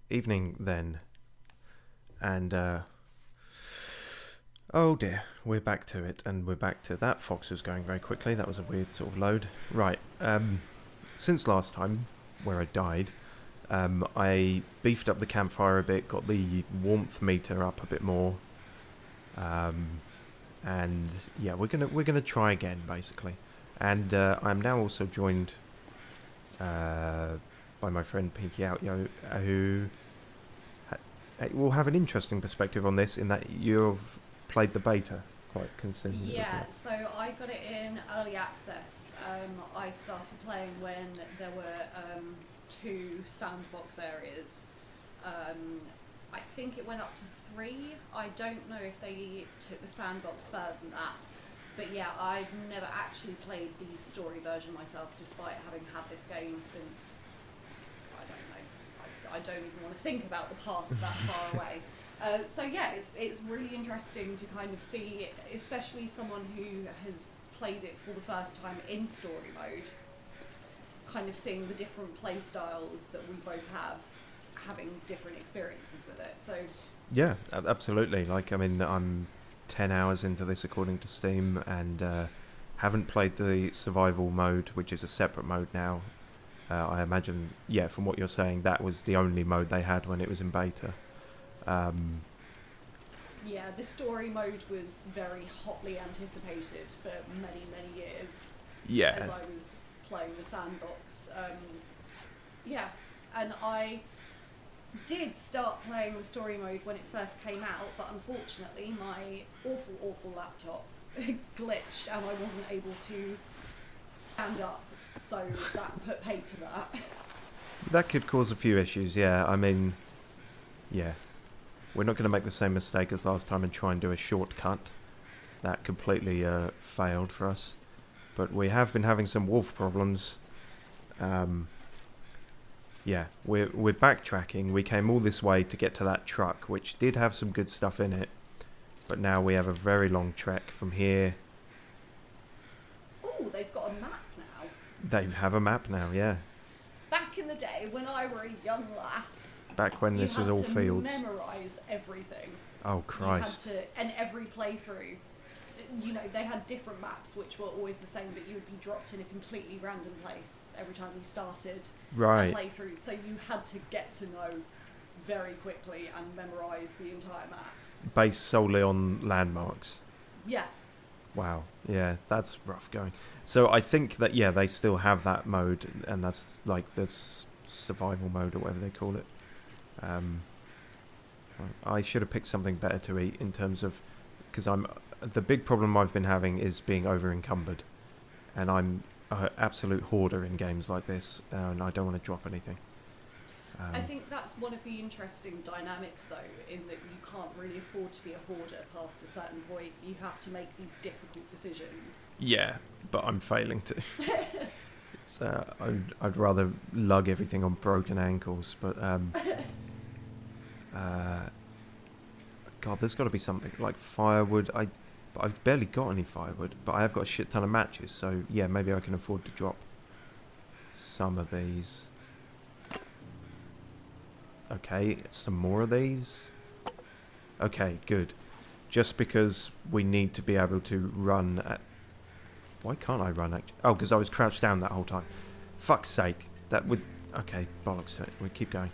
Evening then. And, oh dear, we're back to it, and we're back to that. Fox was going very quickly. That was a weird sort of load. Right, since last time, where I died, I beefed up the campfire a bit, got the warmth meter up a bit more. And yeah, we're gonna try again, basically. And I'm now also joined by my friend Pinkyoutyo, who will have an interesting perspective on this, in that you've played the beta quite considerably. Yeah, so I got it in early access. I started playing when there were 2 sandbox areas. I think it went up to 3. I don't know if they took the sandbox further than that. But yeah, I've never actually played the story version myself, despite having had this game since, I don't know, I don't even want to think about the past that far away. So yeah, it's really interesting to kind of see, especially someone who has played it for the first time in story mode, kind of seeing the different play styles that we both have, having different experiences with it. So Yeah, absolutely. Like, I mean, I'm 10 hours into this according to Steam, and haven't played the survival mode, which is a separate mode now. I imagine, yeah, from what you're saying, that was the only mode they had when it was in beta. yeah, the story mode was very hotly anticipated for many years as Yeah, I was playing the sandbox. Yeah, and I did start playing the story mode when it first came out, but unfortunately my awful laptop glitched and I wasn't able to stand up, so that put paid to that. that could cause a few issues, yeah. I mean, yeah. We're not going to make the same mistake as last time and try and do a shortcut. That completely failed for us. But we have been having some wolf problems. Yeah, we're backtracking. We came all this way to get to that truck, which did have some good stuff in it. But now we have a very long trek from here. Oh, they've got a map now. They have a map now, yeah. Back in the day when I were a young lass, Back when this was all fields. Memorise everything. Oh, Christ. You had to, and every playthrough, you know, they had different maps which were always the same, but you would be dropped in a completely random place every time you started Right. a playthrough. So you had to get to know very quickly and memorise the entire map. Based solely on landmarks. Yeah. Wow, yeah, that's rough going. So I think that, yeah, they still have that mode, and that's like the survival mode or whatever they call it. I should have picked something better to eat in terms of, because the big problem I've been having is being over encumbered, and I'm an absolute hoarder in games like this, and I don't want to drop anything. I think that's one of the interesting dynamics, though, in that you can't really afford to be a hoarder past a certain point. You have to make these difficult decisions. Yeah, but I'm failing to. It's, I'd rather lug everything on broken ankles, but God, there's got to be something like firewood. I've barely got any firewood, but I have got a shit ton of matches, so yeah, maybe I can afford to drop some of these. Okay, some more of these. Okay, good. Just because we need to be able to run at... Why can't I run actually? Oh, because I was crouched down that whole time. Fuck's sake. That would... Okay, bollocks to it. We keep going.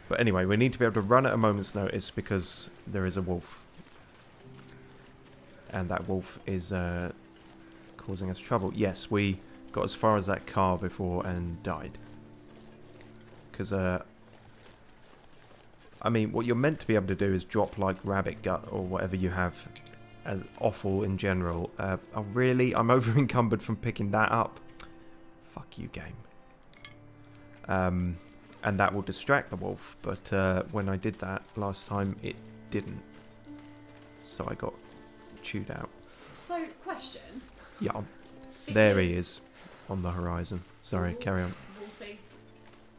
But anyway, we need to be able to run at a moment's notice because there is a wolf. And that wolf is causing us trouble. Yes, we got as far as that car before and died. Because... I mean, what you're meant to be able to do is drop, like, rabbit gut or whatever you have as offal in general. Oh, really? I'm over-encumbered from picking that up. Fuck you, game. And that will distract the wolf, but when I did that last time, it didn't. So I got chewed out. So, question. Yeah, there he is on the horizon. Sorry, carry on. Wolfie.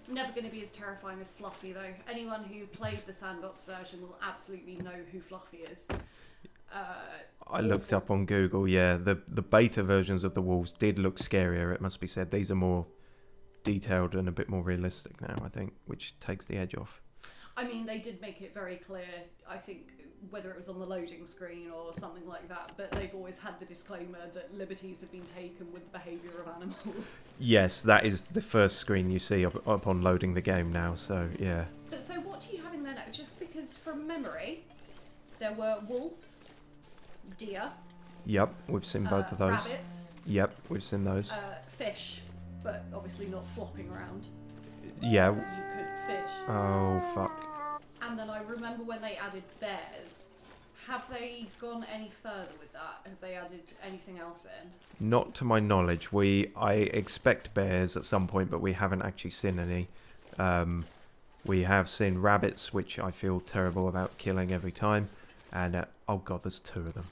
Never going to be as terrifying as Fluffy, though. Anyone who played the sandbox version will absolutely know who Fluffy is. I looked up on Google, yeah, the beta versions of the wolves did look scarier, it must be said. These are more detailed and a bit more realistic now, I think, which takes the edge off. I mean, they did make it very clear, I think, whether it was on the loading screen or something like that, but they've always had the disclaimer that liberties have been taken with the behaviour of animals. Yes, that is the first screen you see upon loading the game now, so yeah. But so what do you have in there now? Just because from memory, there were wolves, deer. Yep, we've seen both of those. Rabbits. Yep, we've seen those. Fish, but obviously not flopping around. Yeah. You could fish. Oh, fuck. And then I remember when they added bears. Have they gone any further with that? Have they added anything else in? Not to my knowledge. I expect bears at some point, but we haven't actually seen any. We have seen rabbits, which I feel terrible about killing every time. And, oh god, there's 2 of them.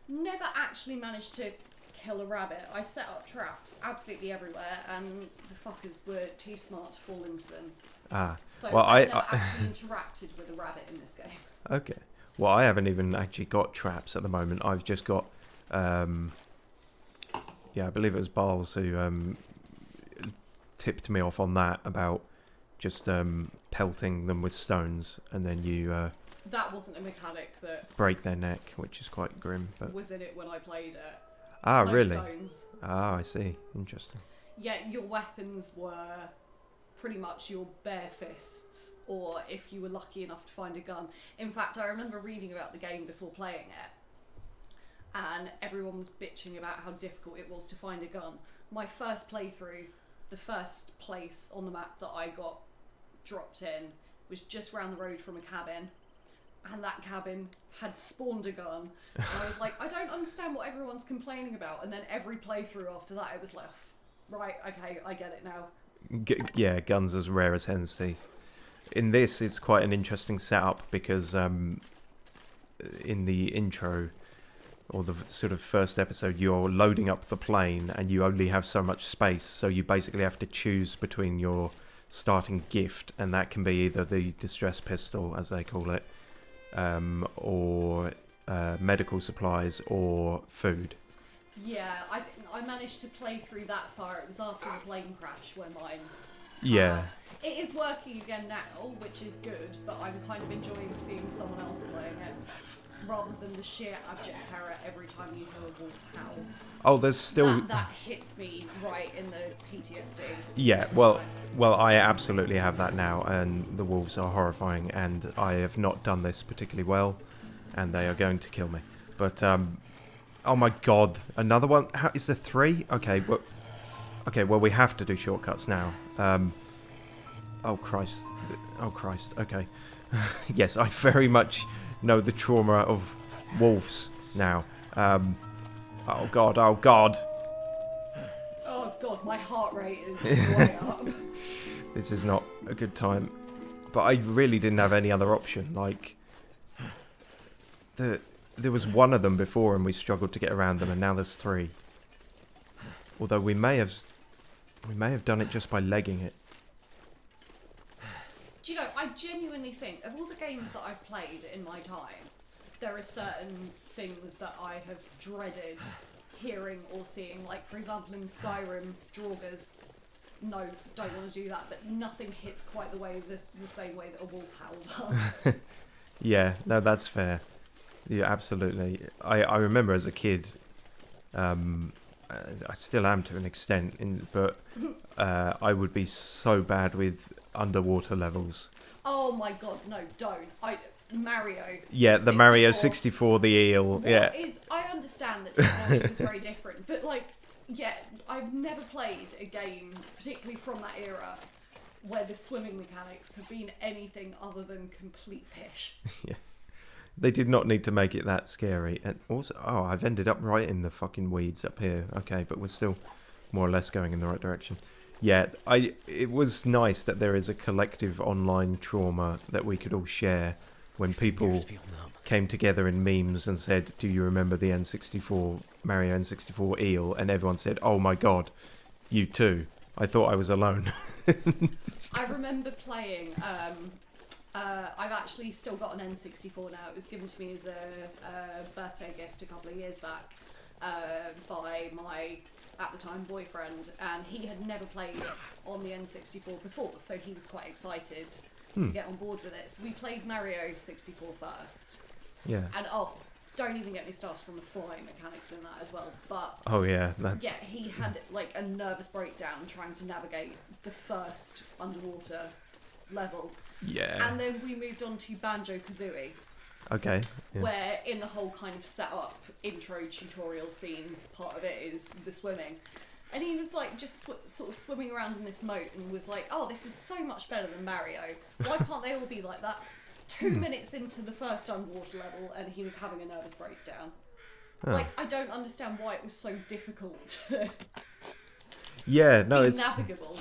Never actually managed to kill a rabbit. I set up traps absolutely everywhere, and the fuckers were too smart to fall into them. Ah. So well, I've never actually interacted with a rabbit in this game. Okay. Well, I haven't even actually got traps at the moment. I've just got, yeah, I believe it was Barles who tipped me off on that about just pelting them with stones, and then you That wasn't a mechanic that break their neck, which is quite grim. But was in it when I played it. ah, No really? Stones. Ah, I see. Interesting. Yeah, your weapons were pretty much your bare fists, or if you were lucky enough to find a gun. In fact, I remember reading about the game before playing it, and everyone was bitching about how difficult it was to find a gun. My first playthrough, the first place on the map that I got dropped in was just round the road from a cabin, and that cabin had spawned a gun. And I was like, I don't understand what everyone's complaining about. And then every playthrough after that, it was like, right, okay, I get it now. Yeah, guns as rare as hen's teeth. In this, it's quite an interesting setup because in the intro, or the sort of first episode, you're loading up the plane and you only have so much space, so you basically have to choose between your starting gift, and that can be either the distress pistol, as they call it, or medical supplies or food. Yeah, I managed to play through that far. It was after the plane crash where mine... Yeah. It is working again now, which is good, but I'm kind of enjoying seeing someone else playing it, rather than the sheer abject terror every time you hear a wolf howl. Oh, there's still... That hits me right in the PTSD. Yeah, well, I absolutely have that now, and the wolves are horrifying, and I have not done this particularly well, and they are going to kill me. But, oh my god, another one? How, is there 3? Okay, well, we have to do shortcuts now. Oh Christ, okay. Yes, I very much know the trauma of wolves now. Oh god. Oh god, my heart rate is way up. This is not a good time. But I really didn't have any other option. Like, there was one of them before and we struggled to get around them, and now there's 3. Although we may have done it just by legging it. Do you know, I genuinely think, of all the games that I've played in my time, there are certain things that I have dreaded hearing or seeing. Like, for example, in Skyrim, Draugrs. No, don't want to do that, but nothing hits quite the same way that a wolf howl does. Yeah, no, that's fair. Yeah, absolutely. I remember as a kid, I still am to an extent, but I would be so bad with underwater levels. Oh my god, no, don't. Mario. Yeah, the 64. Mario 64, the eel. Yeah. I understand that technology was very different, but like, yeah, I've never played a game, particularly from that era, where the swimming mechanics have been anything other than complete pish. Yeah. They did not need to make it that scary. And also, oh, I've ended up right in the fucking weeds up here. Okay, but we're still more or less going in the right direction. Yeah, it was nice that there is a collective online trauma that we could all share when people came together in memes and said, do you remember the Mario N64 eel? And everyone said, oh my god, you too. I thought I was alone. I remember playing... I've actually still got an N64 now. It was given to me as a birthday gift a couple of years back by my, at the time, boyfriend, and he had never played on the N64 before, so he was quite excited to get on board with it. So we played Mario 64 first. Yeah. And don't even get me started on the flying mechanics in that as well. But Oh yeah. yeah, he had like a nervous breakdown trying to navigate the first underwater level. Yeah. And then we moved on to Banjo-Kazooie. Okay. Yeah. Where in the whole kind of setup intro tutorial scene, part of it is the swimming. And he was like just sort of swimming around in this moat and was like, oh, this is so much better than Mario. Why can't they all be like that? 2 minutes into the first underwater level and he was having a nervous breakdown. Oh. Like, I don't understand why it was so difficult to Yeah, no, be navigable.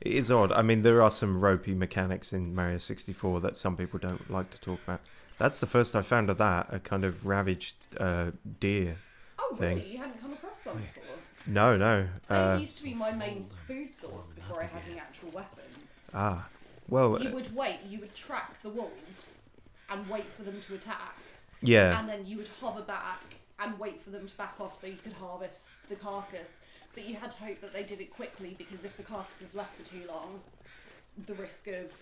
It is odd. I mean, there are some ropey mechanics in Mario 64 that some people don't like to talk about. That's the first I found of that, a kind of ravaged deer Oh, thing. really? You hadn't come across one before? No. They used to be my main food source before I had any actual weapons. Well... You would track the wolves and wait for them to attack. Yeah. And then you would hover back and wait for them to back off so you could harvest the carcass. But you had to hope that they did it quickly because if the carcass is left for too long, the risk of...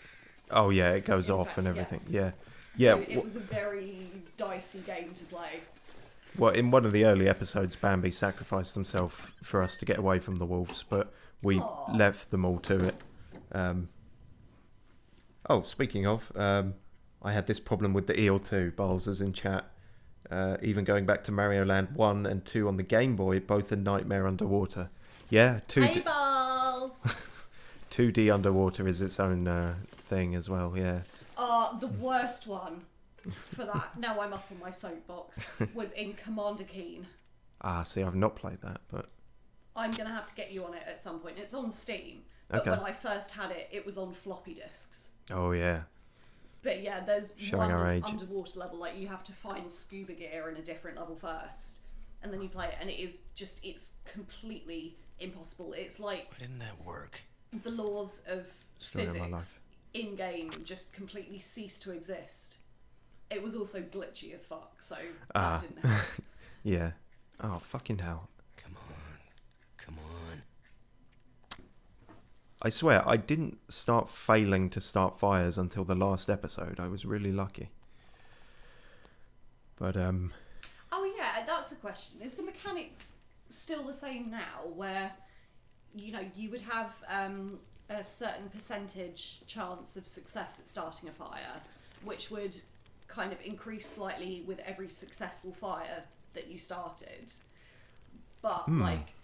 Oh, yeah, it goes off and everything. Yeah. Yeah. So it was a very dicey game to play. Well, in one of the early episodes, Bambi sacrificed himself for us to get away from the wolves, but we left them all to it. Speaking of, I had this problem with the eel too. Balls in chat. Even going back to Mario Land 1 and 2 on the Game Boy, both a nightmare underwater. Yeah, 2D. Hey, balls! 2D underwater is its own thing as well, yeah. The worst one for that, now I'm up on my soapbox, was in Commander Keen. See, I've not played that, but... I'm going to have to get you on it at some point. It's on Steam, but Okay. when I first had it, it was on floppy disks. Oh, yeah. But yeah, there's Showing our one age. underwater level, like you have to find scuba gear in a different level first, and then you play it, and it's completely impossible. It's like... Why didn't that work? The laws of Story of my physics life. in-game just completely cease to exist. It was also glitchy as fuck, so that didn't help. Yeah. Oh, fucking hell. Come on. I swear, I didn't start failing to start fires until the last episode. I was really lucky. But, Oh yeah, that's the question. Is the mechanic still the same now, where, you know, you would have a certain percentage chance of success at starting a fire, which would kind of increase slightly with every successful fire that you started, but like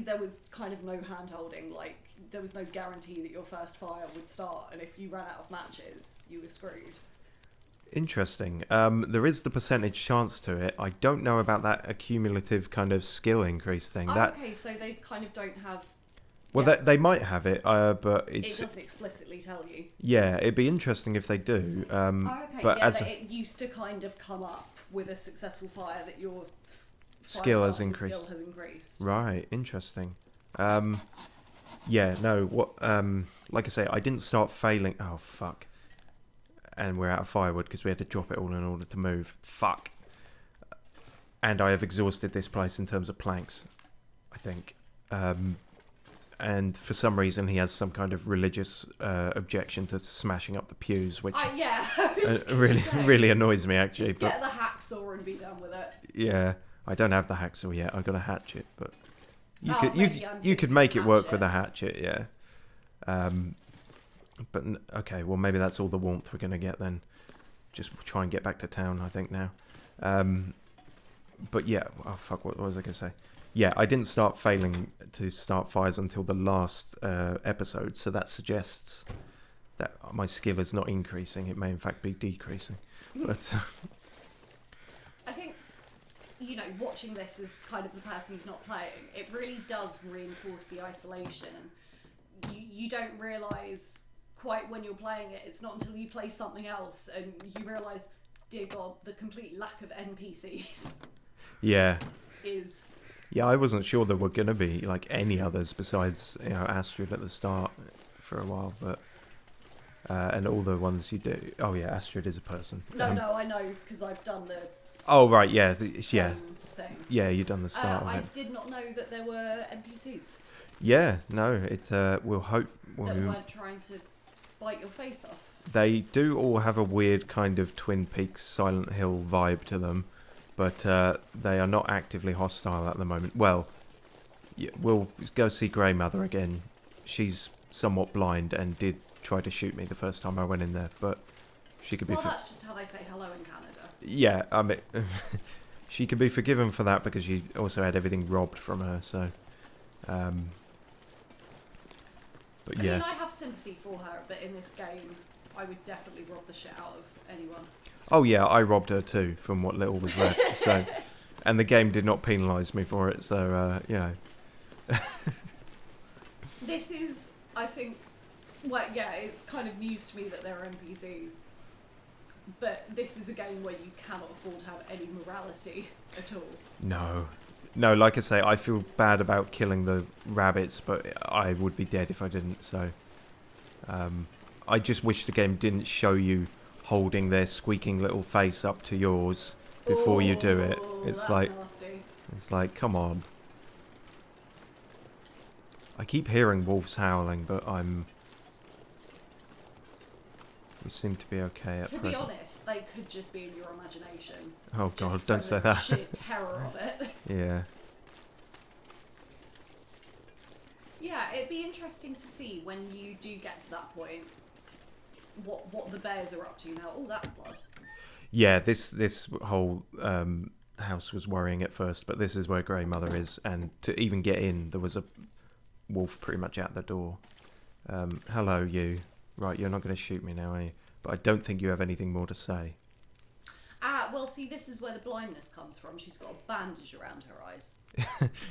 there was kind of no hand-holding, like there was no guarantee that your first fire would start, and if you ran out of matches you were screwed. interesting. There is the percentage chance to it. I don't know about that accumulative kind of skill increase thing. Okay, so they kind of don't have... Well, yeah, they might have it, but it it's... doesn't explicitly tell you. Yeah, it'd be interesting if they do. Okay, but yeah, as it used to kind of come up with a successful fire that your Skill has starting increased. skill has increased. Right, interesting. Yeah, no, like I say, I didn't start failing. Oh, fuck. And we're out of firewood because we had to drop it all in order to move. Fuck. And I have exhausted this place in terms of planks, I think. And for some reason he has some kind of religious objection to smashing up the pews, which Yeah. really annoys me, actually. Just get the hacksaw and be done with it. Yeah, I don't have the hacksaw yet. I've got a hatchet, but you maybe I'm you could thinking make it work hatchet. with a hatchet, yeah. But okay, well maybe that's all the warmth we're gonna get then. Just try and get back to town, I think now. But yeah, oh fuck, what was I gonna say? Yeah, I didn't start failing to start fires until the last episode, so that suggests that my skill is not increasing. It may in fact be decreasing. But I think, you know, watching this as kind of the person who's not playing, it really does reinforce the isolation. You don't realise quite when you're playing it. It's not until you play something else and you realise, dear God, the complete lack of NPCs yeah. is... Yeah, I wasn't sure there were going to be like any others besides, you know, Astrid at the start for a while, but and all the ones you do. Oh yeah, Astrid is a person. No, I know, because I've done the Oh right, yeah, yeah, thing. yeah. You've done the start of I it. did not know that there were NPCs Yeah, no, it. We'll hope that when we. weren't trying to bite your face off. They do all have a weird kind of Twin Peaks Silent Hill vibe to them, but they are not actively hostile at the moment. Well, we'll go see Grey Mother again. She's somewhat blind and did try to shoot me the first time I went in there, but she could be... Well, that's just how they say hello in Canada. Yeah, I mean, she could be forgiven for that because she also had everything robbed from her, so... but yeah. I mean, I have sympathy for her, but in this game, I would definitely rob the shit out of anyone. Oh yeah, I robbed her too, from what little was left, so... And the game did not penalise me for it, so, you know... This is, I think... Well, yeah, it's kind of news to me that there are NPCs. But this is a game where you cannot afford to have any morality at all. No. No, like I say, I feel bad about killing the rabbits, but I would be dead if I didn't, so... I just wish the game didn't show you holding their squeaking little face up to yours before you do it. It's like... Nasty. It's like, come on. I keep hearing wolves howling, but we seem to be okay at present. To be honest, they could just be in your imagination. Oh god, just don't from say the that. sheer terror of it. Yeah. Yeah, it'd be interesting to see when you do get to that point what the bears are up to now. Oh, that's blood. Yeah, this whole house was worrying at first, but this is where Grey Mother is, and to even get in, there was a wolf pretty much at the door. Hello, you. Right, you're not going to shoot me now, are you? But I don't think you have anything more to say. Ah, well, see, this is where the blindness comes from. She's got a bandage around her eyes.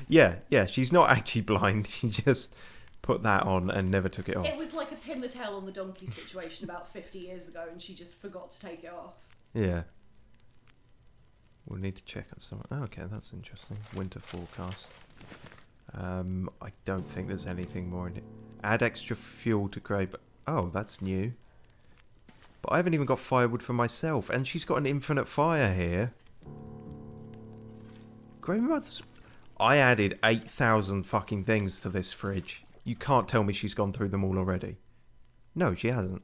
Yeah, she's not actually blind. She just put that on and never took it off. It was like a pin the tail on the donkey situation about 50 years ago, and she just forgot to take it off. Yeah. We'll need to check on some... Oh, okay, that's interesting. Winter forecast. I don't think there's anything more in it. Add extra fuel to Grey... Oh, that's new. But I haven't even got firewood for myself. And she's got an infinite fire here. Grey Mother's... I added 8,000 fucking things to this fridge. You can't tell me she's gone through them all already. No, she hasn't.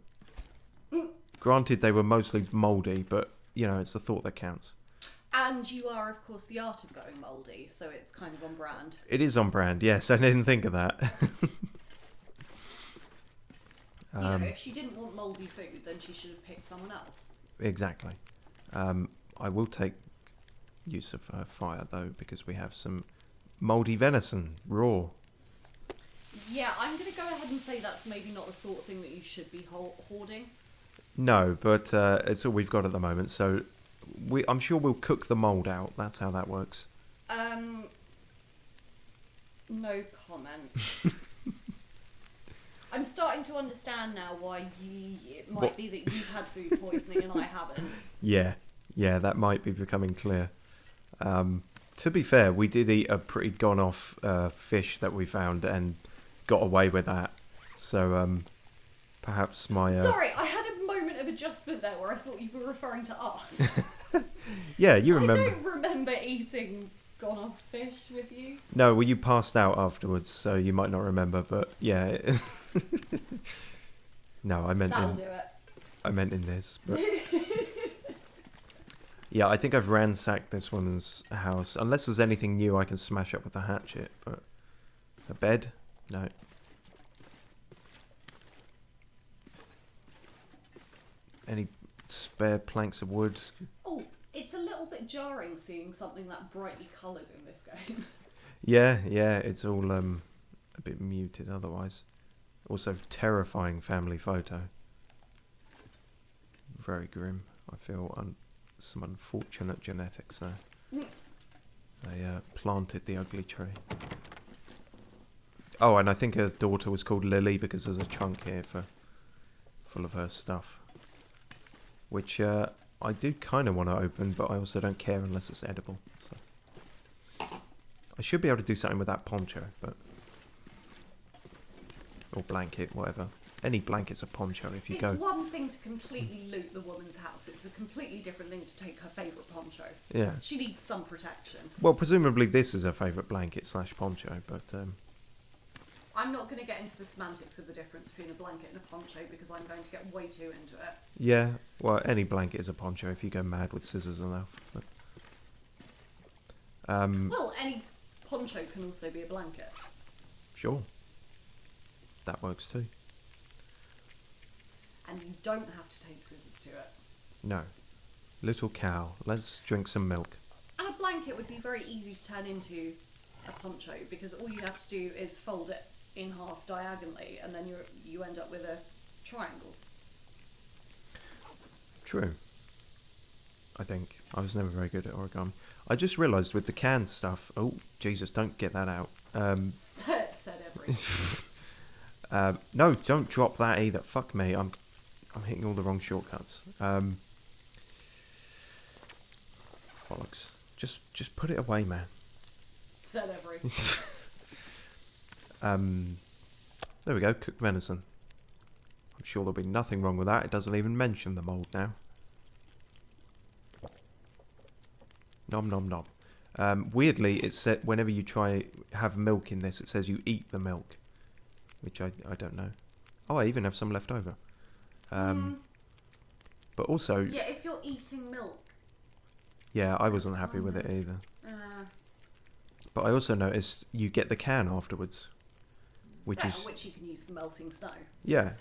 Granted, they were mostly mouldy, but, you know, it's the thought that counts. And you are, of course, the art of going mouldy, so it's kind of on brand. It is on brand, yes. I didn't think of that. You know, if she didn't want mouldy food, then she should have picked someone else. Exactly. I will take use of fire, though, because we have some mouldy venison, raw. Yeah, I'm going to go ahead and say that's maybe not the sort of thing that you should be hoarding. No, but it's all we've got at the moment, so I'm sure we'll cook the mould out. That's how that works. No comment. I'm starting to understand now why it might be that you've had food poisoning and I haven't. Yeah, that might be becoming clear. To be fair, we did eat a pretty gone-off fish that we found and got away with that. So perhaps my... Sorry, I had a moment of adjustment there where I thought you were referring to us. Yeah, you remember... I don't remember eating gone-off fish with you. No, well, you passed out afterwards, so you might not remember, but yeah... No, I meant That'll do it. I meant in this, but... Yeah, I think I've ransacked this woman's house. Unless there's anything new I can smash up with a hatchet, but... A bed? No. Any spare planks of wood? Oh, it's a little bit jarring seeing something that brightly coloured in this game. Yeah, it's all a bit muted otherwise. Also, terrifying family photo. Very grim. I feel some unfortunate genetics there. They planted the ugly tree. Oh, and I think her daughter was called Lily because there's a chunk here full of her stuff. Which I do kind of want to open, but I also don't care unless it's edible. So. I should be able to do something with that poncho, but... Or blanket, whatever. Any blanket's a poncho if you go... It's one thing to completely loot the woman's house. It's a completely different thing to take her favourite poncho. Yeah. She needs some protection. Well, presumably this is her favourite blanket / poncho, but... I'm not going to get into the semantics of the difference between a blanket and a poncho because I'm going to get way too into it. Yeah, well, any blanket is a poncho if you go mad with scissors enough. But, Well, any poncho can also be a blanket. sure. That works too. And you don't have to take scissors to it. No. Little cow, let's drink some milk. And a blanket would be very easy to turn into a poncho because all you have to do is fold it in half diagonally and then you end up with a triangle. True. I think. I was never very good at origami. I just realised with the canned stuff... Oh, Jesus, don't get that out. Said everything. No, don't drop that either. Fuck me, I'm hitting all the wrong shortcuts. Bollocks. Just put it away, man. Said everything. There we go, cooked venison. I'm sure there'll be nothing wrong with that. It doesn't even mention the mould now. Nom nom nom. Weirdly, it said whenever you try have milk in this, it says you eat the milk, which I don't know. Oh, I even have some left over. But also, Yeah, if you're eating milk. yeah, I wasn't happy with it either. But I also noticed you get the can afterwards, which which you can use for melting snow. yeah.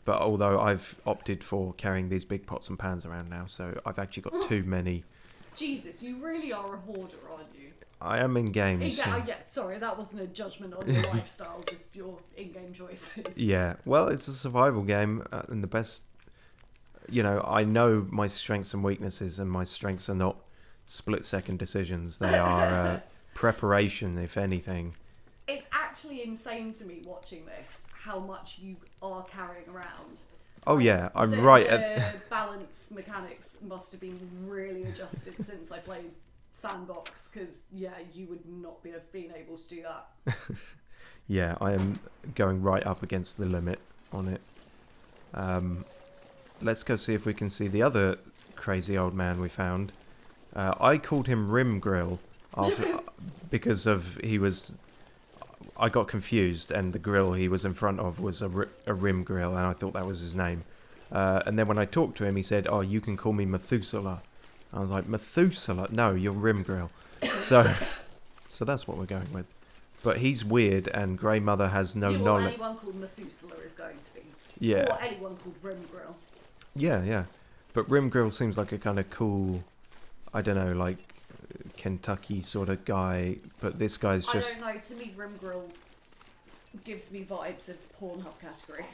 But although I've opted for carrying these big pots and pans around now, so I've actually got too many. Jesus, you really are a hoarder, aren't you? I am in games. Yeah, sorry, that wasn't a judgment on your lifestyle, just your in-game choices. Yeah, well, it's a survival game, and the best, I know my strengths and weaknesses, and my strengths are not split-second decisions. They are preparation, if anything. It's actually insane to me watching this, how much you are carrying around. Oh yeah, I'm the, right. The balance mechanics must have been really adjusted since I played Sandbox, because yeah, you would not have been able to do that. Yeah, I am going right up against the limit on it. Let's go see if we can see the other crazy old man we found. I called him Rim Grill because I got confused, and the grill he was in front of was a rim grill, and I thought that was his name. And then when I talked to him, he said, "Oh, you can call me Methuselah." I was like, "Methuselah? No, you're Rim Grill." So that's what we're going with. But he's weird, and Grey Mother has no knowledge. Anyone called Methuselah is going to be. Yeah. Or anyone called Rim Grill. Yeah. But Rim Grill seems like a kind of cool, I don't know, like Kentucky sort of guy. But this guy's just... I don't know, to me Rim Grill gives me vibes of Pornhub category.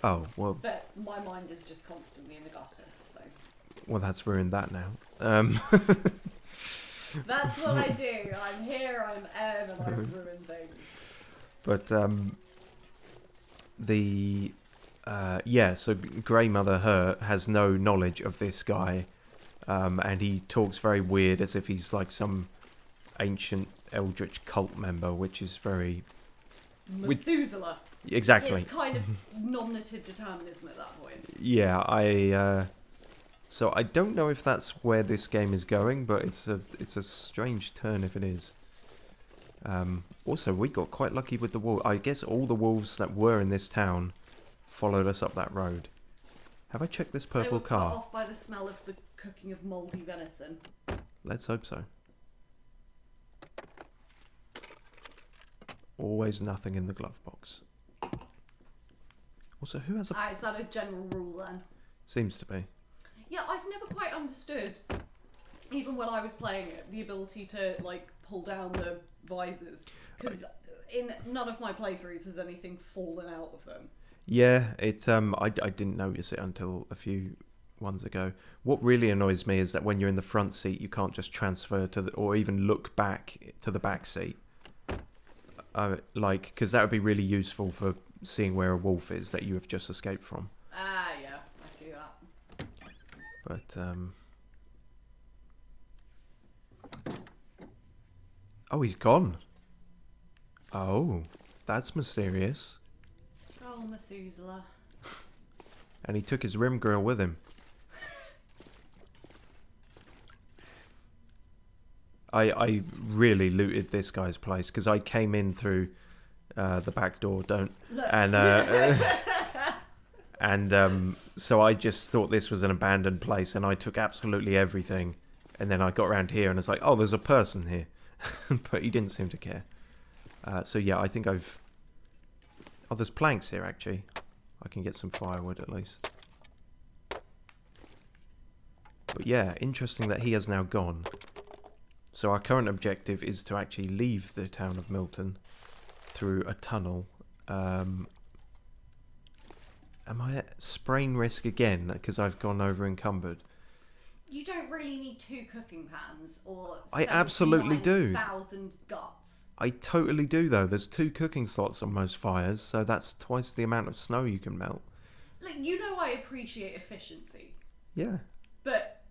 Oh, well... But my mind is just constantly in the gutter, so... Well, that's ruined that now. That's what I do. I'm here, I'm M, and I ruin things. But, so Grey Mother has no knowledge of this guy, and he talks very weird as if he's like some ancient eldritch cult member, which is very... Methuselah. Exactly. It's kind of nominative determinism at that point. Yeah, so I don't know if that's where this game is going, but it's a strange turn if it is. Also, we got quite lucky with the wolf. I guess all the wolves that were in this town followed us up that road. Have I checked this purple they were car? Cut off by the smell of the cooking of mouldy venison. Let's hope so. Always nothing in the glove box. Also, who has a... Is that a general rule then? Seems to be. Yeah, I've never quite understood, even when I was playing it, the ability to like pull down the visors, because in none of my playthroughs has anything fallen out of them. Yeah, I didn't notice it until a few ones ago. What really annoys me is that when you're in the front seat, you can't just transfer to or even look back to the back seat. Because that would be really useful for seeing where a wolf is that you have just escaped from. Ah, yeah, I see that. But, oh, he's gone. Oh, that's mysterious. Oh, Methuselah. And he took his rim grill with him. I really looted this guy's place because I came in through The back door, don't. Look. And so I just thought this was an abandoned place, and I took absolutely everything. And then I got around here, and it's like, oh, there's a person here. But he didn't seem to care. So yeah, I think I've... Oh, there's planks here, actually. I can get some firewood, at least. But yeah, interesting that he has now gone. So our current objective is to actually leave the town of Milton through a tunnel. Am I at sprain risk again because I've gone over encumbered? You don't really need 2 cooking pans or I absolutely do. 1,000 guts. I totally do, though. There's 2 cooking slots on most fires, so that's twice the amount of snow you can melt. Like, you know I appreciate efficiency. Yeah. But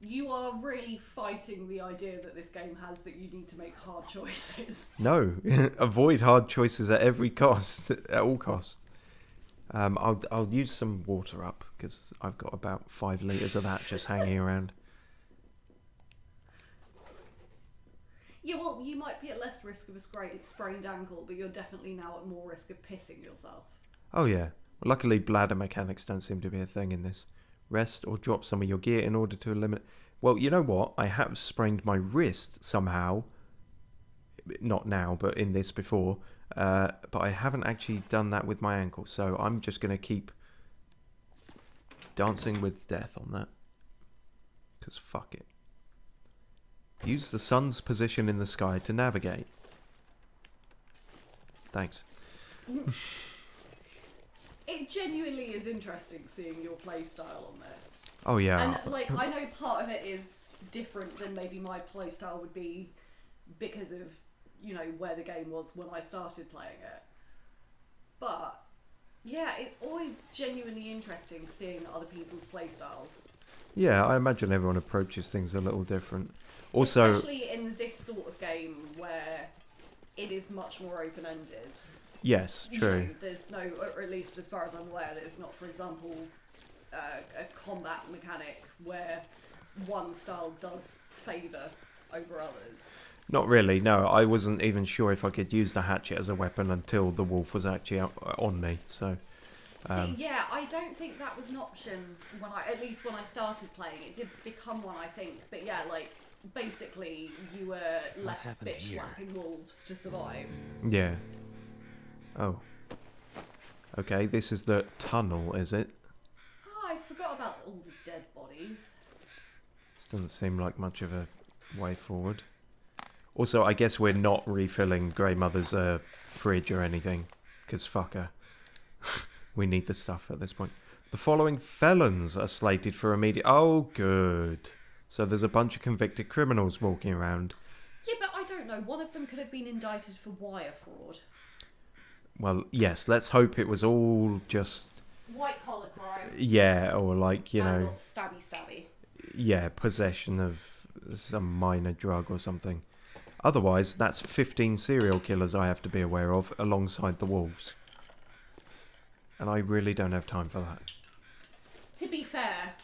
you are really fighting the idea that this game has that you need to make hard choices. No. Avoid hard choices at every cost, at all costs. I'll use some water up because I've got about 5 litres of that just hanging around. Yeah, well, you might be at less risk of a sprained ankle, but you're definitely now at more risk of pissing yourself. Oh yeah. Well, luckily bladder mechanics don't seem to be a thing in this. Rest or drop some of your gear in order to eliminate... Well, you know what? I have sprained my wrist somehow. Not now, but in this before. But I haven't actually done that with my ankle, so I'm just going to keep dancing with death on that. Because fuck it. Use the sun's position in the sky to navigate. Thanks. It genuinely is interesting seeing your playstyle on this. Oh yeah. And like, I know part of it is different than maybe my playstyle would be because of, you know, where the game was when I started playing it. But yeah, it's always genuinely interesting seeing other people's playstyles. Yeah, I imagine everyone approaches things a little different. Also, especially in this sort of game where it is much more open-ended. Yes, true. You know, there's no, or at least as far as I'm aware, there's not, for example, a combat mechanic where one style does favour over others. Not really, no. I wasn't even sure if I could use the hatchet as a weapon until the wolf was actually out on me, so... See, yeah, I don't think that was an option when at least when I started playing. It did become one, I think, but yeah, like, basically, you were left bitch-slapping wolves to survive. Yeah. Oh. Okay, this is the tunnel, is it? Oh, I forgot about all the dead bodies. This doesn't seem like much of a way forward. Also, I guess we're not refilling Grey Mother's fridge or anything, because fuck her. We need the stuff at this point. The following felons are slated for immediate... Oh, good. So there's a bunch of convicted criminals walking around. Yeah, but I don't know. One of them could have been indicted for wire fraud. Well, yes, let's hope it was all just... White-collar crime. Yeah, or like, you know... Not stabby. Yeah, possession of some minor drug or something. Otherwise, that's 15 serial killers I have to be aware of alongside the wolves. And I really don't have time for that. To be fair,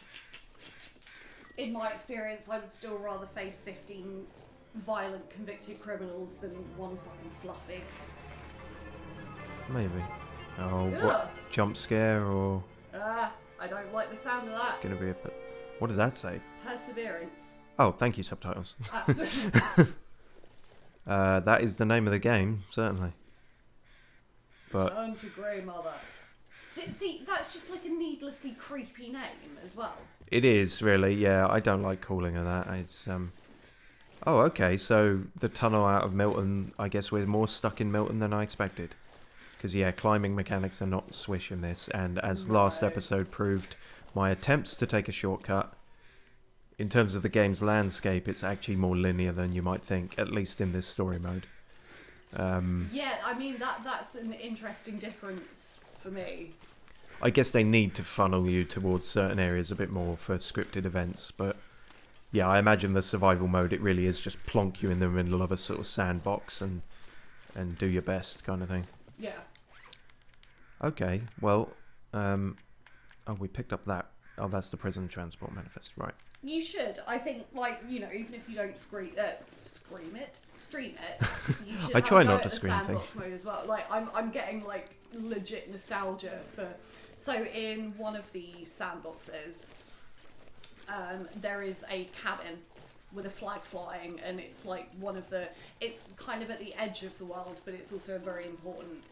in my experience, I would still rather face 15 violent convicted criminals than one fucking fluffy. Maybe. Oh, Ugh. what? Jump scare or... I don't like the sound of that. Gonna be a... What does that say? Perseverance. Oh, thank you, subtitles. That is the name of the game, certainly. But... Turn to Grey Mother. See, that's just like a needlessly creepy name as well. It is, really, yeah. I don't like calling her that. It's, Oh, okay, so the tunnel out of Milton, I guess we're more stuck in Milton than I expected. Because, yeah, climbing mechanics are not swish in this, and as last episode proved, my attempts to take a shortcut, in terms of the game's landscape, it's actually more linear than you might think, at least in this story mode. Yeah, I mean, that's an interesting difference for me. I guess they need to funnel you towards certain areas a bit more for scripted events, but yeah, I imagine the survival mode, it really is just plonk you in the middle of a sort of sandbox and do your best kind of thing. Yeah. Okay, well, oh, we picked up that. Oh, that's the prison transport manifest, right. You should. I think, like, you know, even if you don't stream it, you should I try have a not go to at the stream sandbox things. mode as well. Like, I'm getting, like, legit nostalgia for... So, in one of the sandboxes, there is a cabin with a flag flying, and it's, like, one of the... It's kind of at the edge of the world, but it's also a very important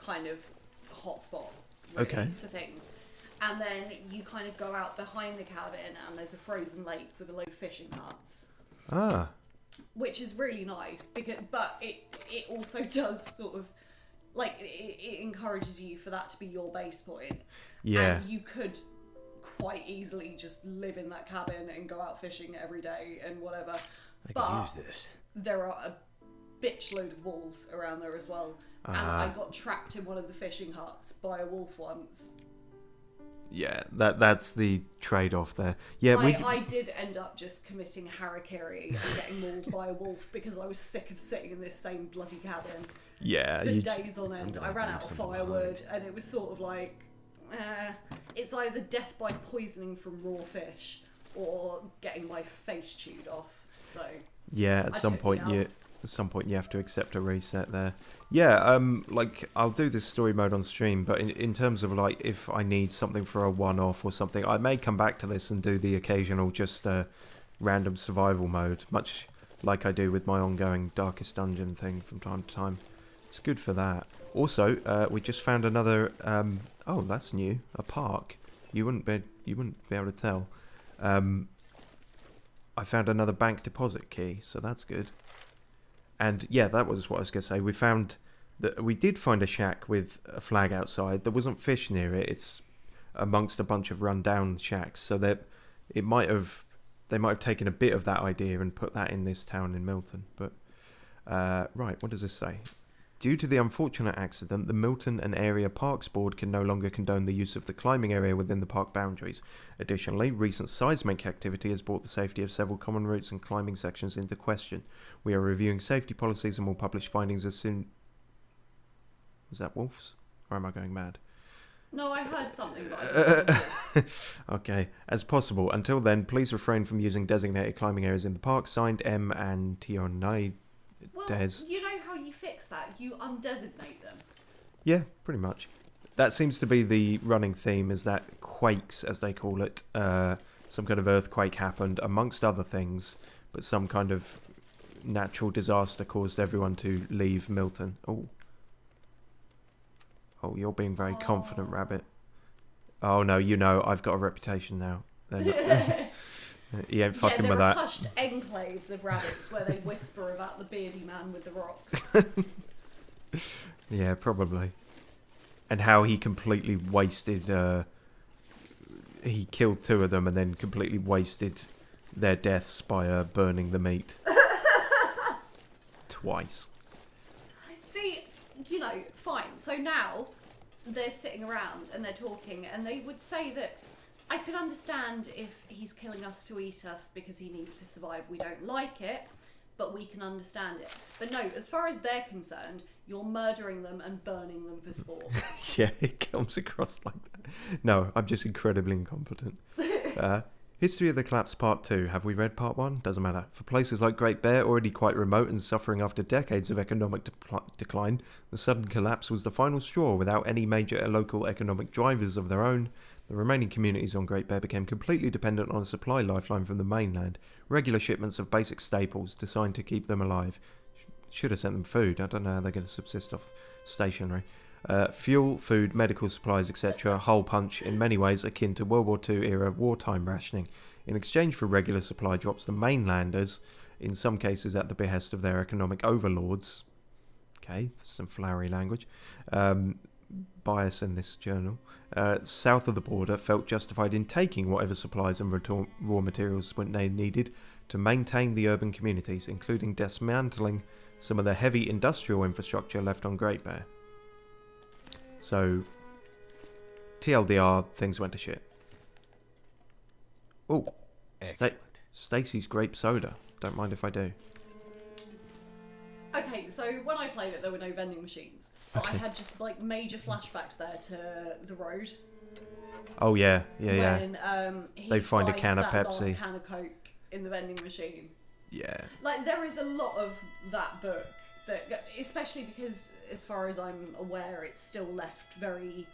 kind of hotspot, really, Okay. for things. And then you kind of go out behind the cabin and there's a frozen lake with a load of fishing huts. Ah. Which is really nice, but it also does sort of, like, it encourages you for that to be your base point. Yeah. And you could quite easily just live in that cabin and go out fishing every day and whatever. I could use this. There are a bitch load of wolves around there as well. And I got trapped in one of the fishing huts by a wolf once. Yeah, that's the trade-off there. Yeah, I did end up just committing harakiri and getting mauled by a wolf because I was sick of sitting in this same bloody cabin for days on end. I ran out of firewood, and it was sort of like, it's either death by poisoning from raw fish or getting my face chewed off. So yeah, at some point you have to accept a reset there. Yeah, like I'll do this story mode on stream, but in terms of like if I need something for a one-off or something, I may come back to this and do the occasional just random survival mode, much like I do with my ongoing Darkest Dungeon thing from time to time. It's good for that. Also, we just found another. Oh, that's new. A park. You wouldn't be able to tell. I found another bank deposit key, so that's good. And yeah, that was what I was going to say. We did find a shack with a flag outside. There wasn't fish near it. It's amongst a bunch of run-down shacks, so they might have taken a bit of that idea and put that in this town in Milton. But right, what does this say? Due to the unfortunate accident, the Milton and Area Parks Board can no longer condone the use of the climbing area within the park boundaries. Additionally, recent seismic activity has brought the safety of several common routes and climbing sections into question. We are reviewing safety policies and will publish findings as soon... Was that wolves? Or am I going mad? No, I heard something, but I okay, as possible. Until then, please refrain from using designated climbing areas in the park. Signed, M and Tionai. Well, Des. you know how you fix that? You undesignate them. Yeah, pretty much. That seems to be the running theme, is that quakes, as they call it, some kind of earthquake happened, amongst other things, but some kind of natural disaster caused everyone to leave Milton. Oh, you're being very confident, Rabbit. Oh, no, you know, I've got a reputation now. You ain't fucking with that. There are hushed enclaves of rabbits where they whisper about the beardy man with the rocks. Yeah, probably. And how he completely wasted... he killed two of them and then completely wasted their deaths by burning the meat. Twice. See, you know, fine. So now they're sitting around and they're talking, and they would say that I could understand if he's killing us to eat us because he needs to survive. We don't like it, but we can understand it. But no, as far as they're concerned, you're murdering them and burning them for sport. Yeah, it comes across like that. No, I'm just incredibly incompetent. History of the Collapse Part 2. Have we read Part 1? Doesn't matter. For places like Great Bear, already quite remote and suffering after decades of economic decline, the sudden collapse was the final straw. Without any major local economic drivers of their own, the remaining communities on Great Bear became completely dependent on a supply lifeline from the mainland. Regular shipments of basic staples designed to keep them alive. Should have sent them food. I don't know how they're going to subsist off stationery. Fuel, food, medical supplies, etc. Hole punch, in many ways akin to World War II era wartime rationing. In exchange for regular supply drops, the mainlanders, in some cases at the behest of their economic overlords, okay, some flowery language, bias in this journal, south of the border, felt justified in taking whatever supplies and raw materials they needed to maintain the urban communities, including dismantling some of the heavy industrial infrastructure left on Great Bear. So, TLDR, things went to shit. Oh, Stacey's grape soda. Don't mind if I do. Okay, so when I played it, there were no vending machines. But I had just like major flashbacks there to the road. Oh yeah, yeah. When he They find a finds can of that Pepsi. last can of Coke in the vending machine. Yeah. Like, there is a lot of that book that, especially because, as far as I'm aware, it's still left very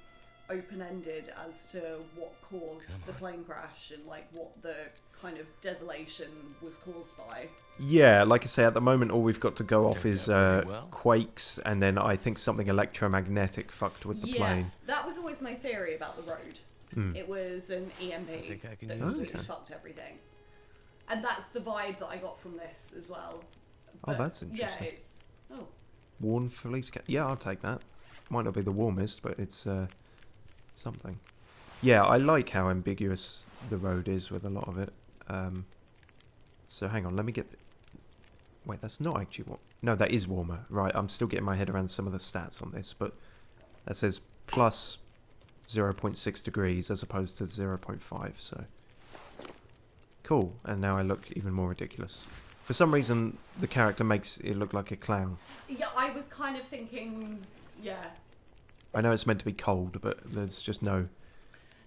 open-ended as to what caused the plane crash and like what the kind of desolation was caused by. Yeah, like I say, at the moment all we've got to go off is well. quakes, and then I think something electromagnetic fucked with the plane. That was always my theory about the road. It was an EMP think I can that use that this. fucked everything. And that's the vibe that I got from this as well. Oh, that's interesting. Yeah, it's... Oh. Worn police car. Yeah, I'll take that. Might not be the warmest, but it's something. Yeah, I like how ambiguous the road is with a lot of it. So hang on, let me get... Wait, that's not actually warm. No, that is warmer. Right, I'm still getting my head around some of the stats on this, but that says plus 0.6 degrees as opposed to 0.5, so... Cool, and now I look even more ridiculous. For some reason, the character makes it look like a clown. Yeah, I was kind of thinking... Yeah. I know it's meant to be cold, but there's just no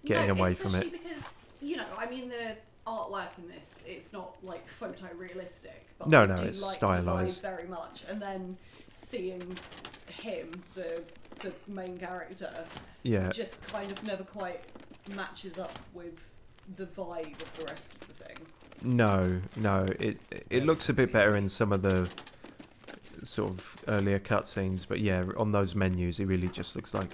getting away from it. Especially because, you know, I mean, the artwork in this, it's not, like, photorealistic. But No, I no, do it's like stylised. the vibe very much. And then seeing him, the main character, Yeah. just kind of never quite matches up with the vibe of the rest of the thing. No, it looks a bit better in some of the sort of earlier cutscenes, but yeah, on those menus, he really just looks like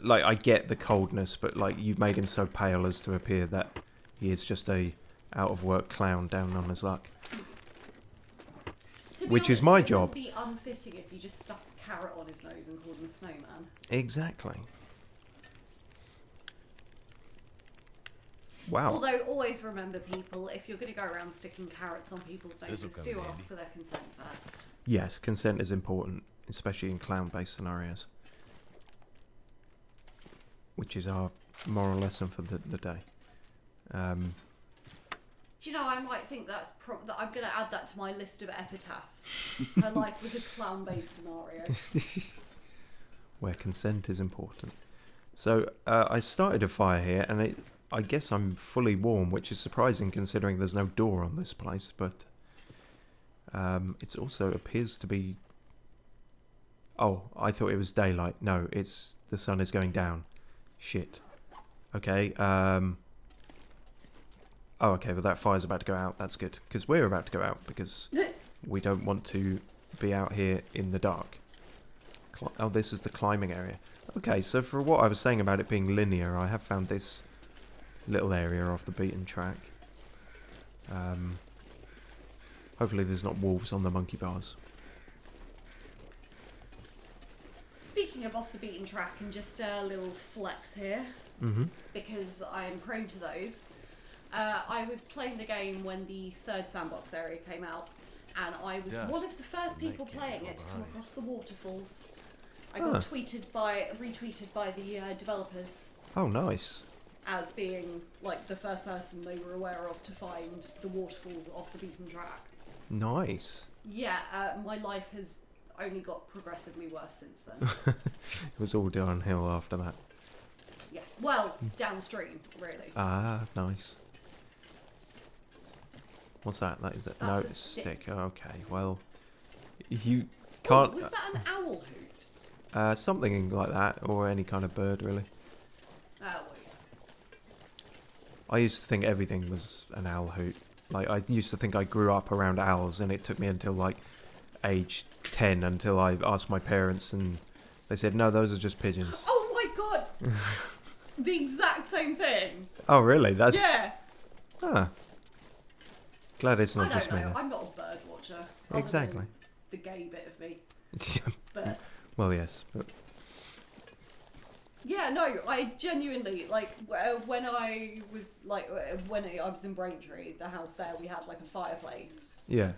I get the coldness, but like you've made him so pale as to appear that he is just a out of work clown down on his luck. To be Which is honest, my it job. would be unfitting if you just stuck a carrot on his nose and called him a snowman. Exactly. Wow. Although, always remember, people, if you're going to go around sticking carrots on people's noses, come do in ask handy. for their consent first. Yes, consent is important, especially in clown-based scenarios. Which is our moral lesson for the day. Do you know, I might think that I'm going to add that to my list of epitaphs. Her life was a clown-based scenario. Where consent is important. So, I started a fire here, and I guess I'm fully warm, which is surprising considering there's no door on this place, but it also appears to be... Oh, I thought it was daylight. No, it's the sun is going down. Shit. Okay, Oh, okay, well that fire's about to go out. That's good, because we're about to go out, because we don't want to be out here in the dark. Oh, this is the climbing area. Okay, so for what I was saying about it being linear, I have found this little area off the beaten track. Hopefully there's not wolves on the monkey bars. Speaking of off the beaten track, and just a little flex here, because I'm prone to those. I was playing the game when the third sandbox area came out, and I was one of the first people playing it to come across the waterfalls. I got retweeted by the developers Oh, nice. as being like the first person they were aware of to find the waterfalls off the beaten track. Nice. Yeah, my life has only got progressively worse since then. It was all downhill after that. Yeah, well, downstream, really. Ah, nice. What's that? That is that? That's No, a it's stick. Okay, well, you Oh, can't. was that an owl hoot? Something like that, or any kind of bird, really. Oh, I used to think everything was an owl hoot. Like, I used to think I grew up around owls, and it took me until like age 10 until I asked my parents, and they said, no, those are just pigeons. oh my god! The exact same thing. Oh, really? That's Yeah. ah. Glad it's I not just don't me. know. then. I'm not a bird watcher. other Exactly. than the gay bit of me. But Well, yes, but yeah, no, I genuinely like when I was like when I was in Braintree, the house there, we had like a fireplace, yeah.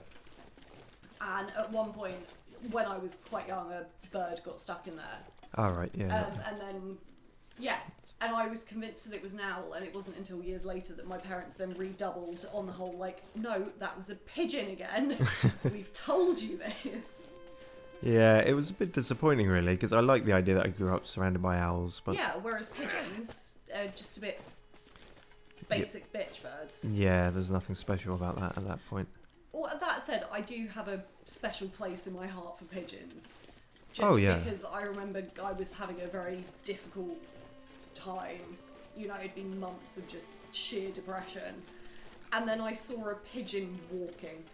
and at one point when I was quite young, a bird got stuck in there, All right, yeah. and then yeah. And I was convinced that it was an owl, and it wasn't until years later that my parents then redoubled on the whole, like, no, that was a pigeon again. We've told you this. Yeah, it was a bit disappointing, really, because I like the idea that I grew up surrounded by owls, but Yeah, whereas pigeons, they're just a bit basic bitch birds. Yeah, there's nothing special about that at that point. Well, that said, I do have a special place in my heart for pigeons. Oh, yeah. Because I remember I was having a very difficult time. You know, it'd been months of just sheer depression. And then I saw a pigeon walking.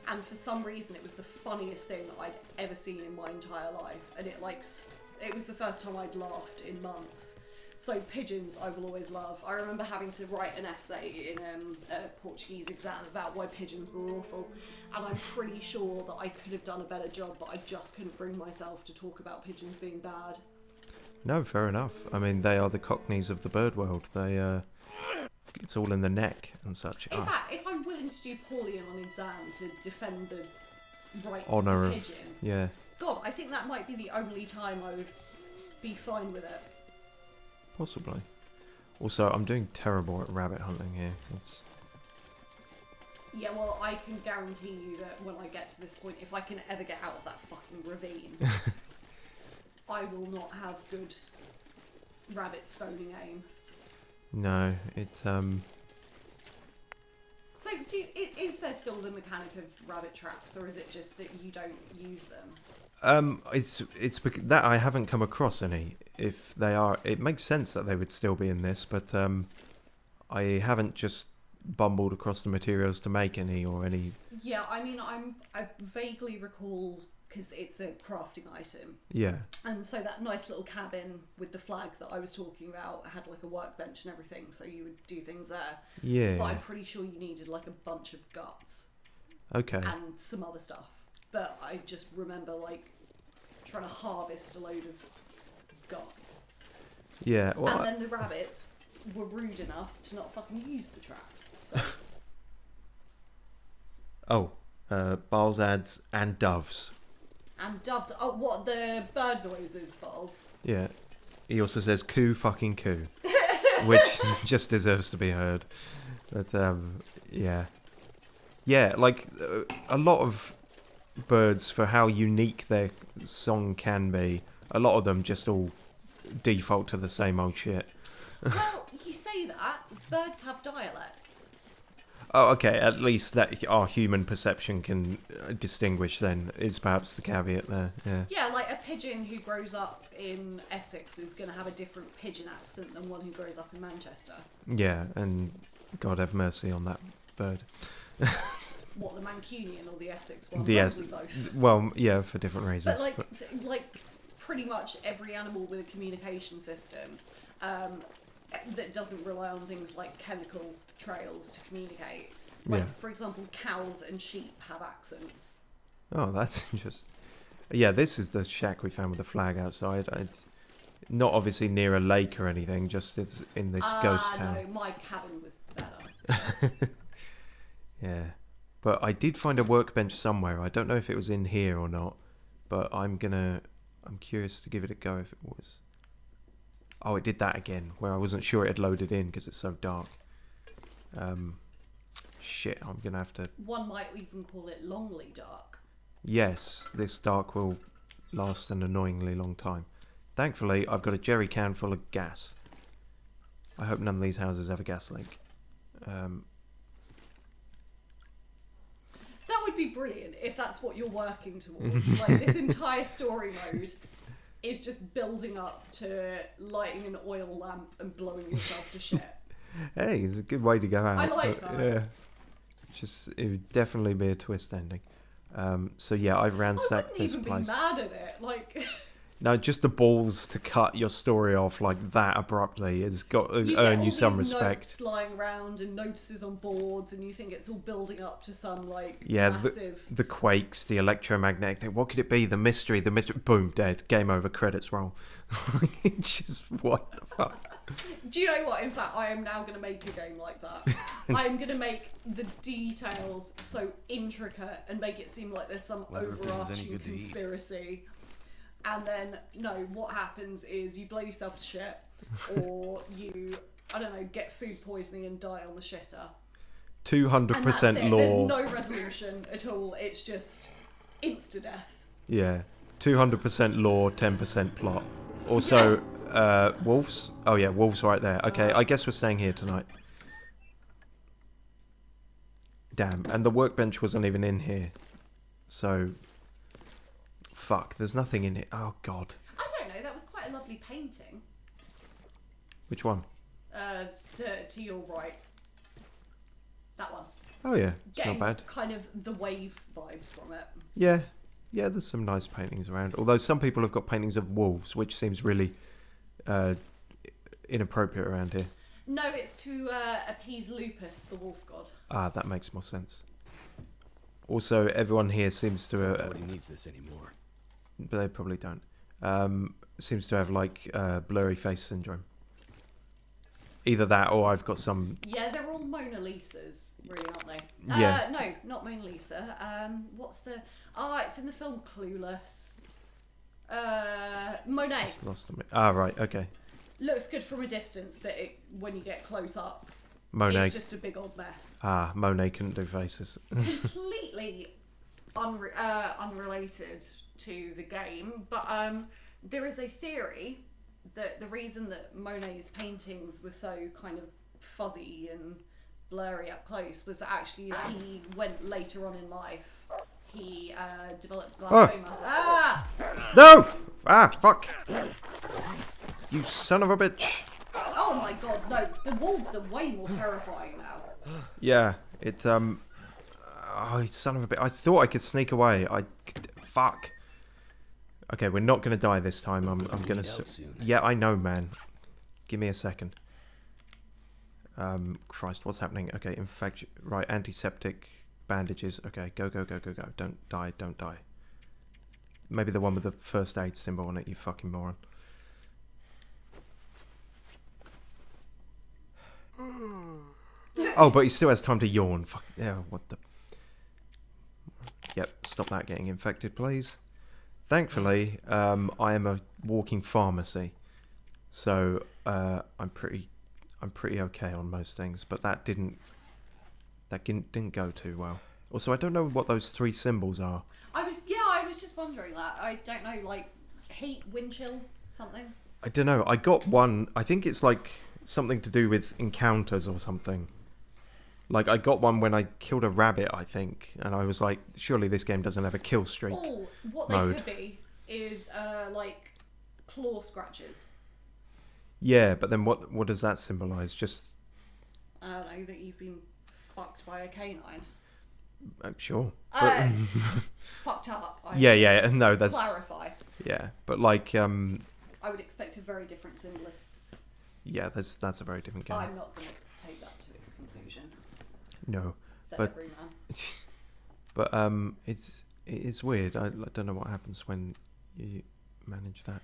And for some reason, it was the funniest thing that I'd ever seen in my entire life. And it was the first time I'd laughed in months. So pigeons I will always love. I remember having to write an essay in a Portuguese exam about why pigeons were awful, and I'm pretty sure that I could have done a better job, but I just couldn't bring myself to talk about pigeons being bad. No, fair enough. I mean, they are the cockneys of the bird world. They, it's all in the neck and such. In fact, if I'm willing to do poorly on an exam to defend the rights Honour of the pigeon, yeah. God, I think that might be the only time I would be fine with it. Possibly. Also, I'm doing terrible at rabbit hunting here. Yeah, well, I can guarantee you that when I get to this point, if I can ever get out of that fucking ravine, I will not have good rabbit stoning aim. No, So, is there still the mechanic of rabbit traps, or is it just that you don't use them? it's that I haven't come across any. If they are, it makes sense that they would still be in this, but I haven't just bumbled across the materials to make any or any. Yeah, I mean, I vaguely recall, because it's a crafting item. Yeah. And so that nice little cabin with the flag that I was talking about had like a workbench and everything, so you would do things there. Yeah. But I'm pretty sure you needed like a bunch of guts. Okay. And some other stuff. But I just remember like trying to harvest a load of guts. Yeah. Well, and then the rabbits were rude enough to not fucking use the traps. So. Baal's ads and doves. And doves. Oh, what, the bird noises, Baal's? Yeah. He also says coo fucking coo. Which just deserves to be heard. But, yeah. Yeah, like, a lot of birds, for how unique their song can be, a lot of them just all default to the same old shit. Well, you say that. Birds have dialects. Oh, okay. At least that our human perception can distinguish. Then is perhaps the caveat there. Yeah. Yeah, like a pigeon who grows up in Essex is going to have a different pigeon accent than one who grows up in Manchester. Yeah, and God have mercy on that bird. What, the Mancunian or the Essex one? The Probably both. Well, yeah, for different reasons. But like pretty much every animal with a communication system that doesn't rely on things like chemical trails to communicate. Like, for example, cows and sheep have accents. Oh, that's just... Yeah, this is the shack we found with the flag outside. Not obviously near a lake or anything, just it's in this ghost town. No, my cabin was better. Yeah. But I did find a workbench somewhere. I don't know if it was in here or not, but I'm curious to give it a go if it was. Oh, it did that again, where I wasn't sure it had loaded in because it's so dark. Shit, I'm going to have to... One might even call it longly dark. Yes, this dark will last an annoyingly long time. Thankfully, I've got a jerry can full of gas. I hope none of these houses have a gas leak. That would be brilliant if that's what you're working towards. Like, this entire story mode is just building up to lighting an oil lamp and blowing yourself to shit. Hey, it's a good way to go out. I like that. Yeah. It would definitely be a twist ending. So yeah, I've ransacked this place. I wouldn't even be mad at it. Like... No, just the balls to cut your story off like that abruptly has got to earn you some respect. Notes lying around and notices on boards, and you think it's all building up to some like massive. The quakes, the electromagnetic thing. What could it be? The mystery. Boom, dead. Game over. Credits roll. It's just what the fuck. Do you know what? In fact, I am now going to make a game like that. I am going to make the details so intricate and make it seem like there's some overarching conspiracy. And then, no, what happens is you blow yourself to shit, or you, I don't know, get food poisoning and die on the shitter. 200% lore. There's no resolution at all. It's just insta-death. Yeah. 200% lore, 10% plot. Also, wolves. Oh yeah, wolves right there. Okay, I guess we're staying here tonight. Damn, and the workbench wasn't even in here. So, fuck, there's nothing in it. Oh god. I don't know, that was quite a lovely painting. Which one? To your right. That one. Oh yeah, it's Getting not bad. kind of the wave vibes from it. Yeah, yeah, there's some nice paintings around. Although some people have got paintings of wolves, which seems really inappropriate around here. No, it's to appease Lupus, the wolf god. Ah, that makes more sense. Also, everyone here seems to... Nobody needs this anymore. but they probably don't. Seems to have, like, blurry face syndrome. Either that or I've got some... Yeah, they're all Mona Lisas, really, aren't they? Yeah. No, not Mona Lisa. What's the... Oh, it's in the film Clueless. Monet. Just lost me. Ah, right, okay. Looks good from a distance, but when you get close up, Monet. it's just a big old mess. Ah, Monet couldn't do faces. Completely unrelated to the game, but there is a theory that the reason that Monet's paintings were so kind of fuzzy and blurry up close was that actually as he went later on in life, he developed glaucoma. Ah! No! Ah, fuck! You son of a bitch! Oh my god, no, the wolves are way more terrifying now. Yeah, it's, oh, you son of a bitch. I thought I could sneak away. Fuck. Okay, we're not gonna die this time. I'm gonna... Yeah, I know, man. Give me a second. Christ, what's happening? Okay, infection... Right, antiseptic, bandages. Okay, go, go, go, go, go. Don't die, don't die. Maybe the one with the first aid symbol on it, you fucking moron. Oh, but he still has time to yawn. Fuck, yeah, what the... Yep, stop that getting infected, please. Thankfully, I am a walking pharmacy, so I'm pretty okay on most things. But that didn't go too well. Also, I don't know what those 3 symbols are. I was just wondering that. I don't know, like heat, wind chill, something. I don't know. I got one. I think it's like something to do with encounters or something. Like, I got one when I killed a rabbit, I think, and I was like, surely this game doesn't have a kill streak what mode. they could be is like claw scratches. Yeah, but then what does that symbolise? Just... I don't know, that you've been fucked by a canine. Sure. Fucked up. Yeah, no, that's... Clarify. Yeah, but like... I would expect a very different symbol if... Yeah, that's a very different game. I'm not going to take that to its conclusion. No, Said but... every man. But it's weird. I don't know what happens when you manage that.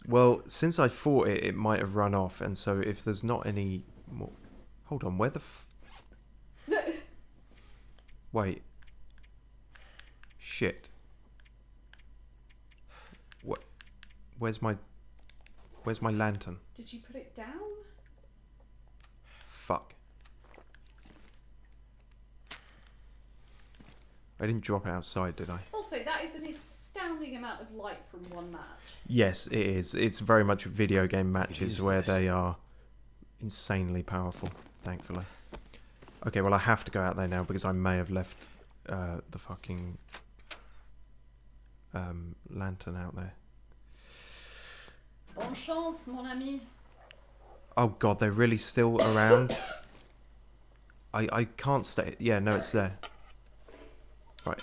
Well, since I fought it, it might have run off, and so if there's not any more... Hold on, where the Wait. Shit. What? Where's my lantern? Did you put it down? Fuck. I didn't drop it outside, did I? Also, that is an astounding amount of light from one match. Yes, it is. It's very much video game matches where they are insanely powerful, thankfully. Okay, well I have to go out there now because I may have left the fucking lantern out there. Bonne chance, mon ami. Oh god, they're really still around. I can't stay. Yeah, no, it's there. Right,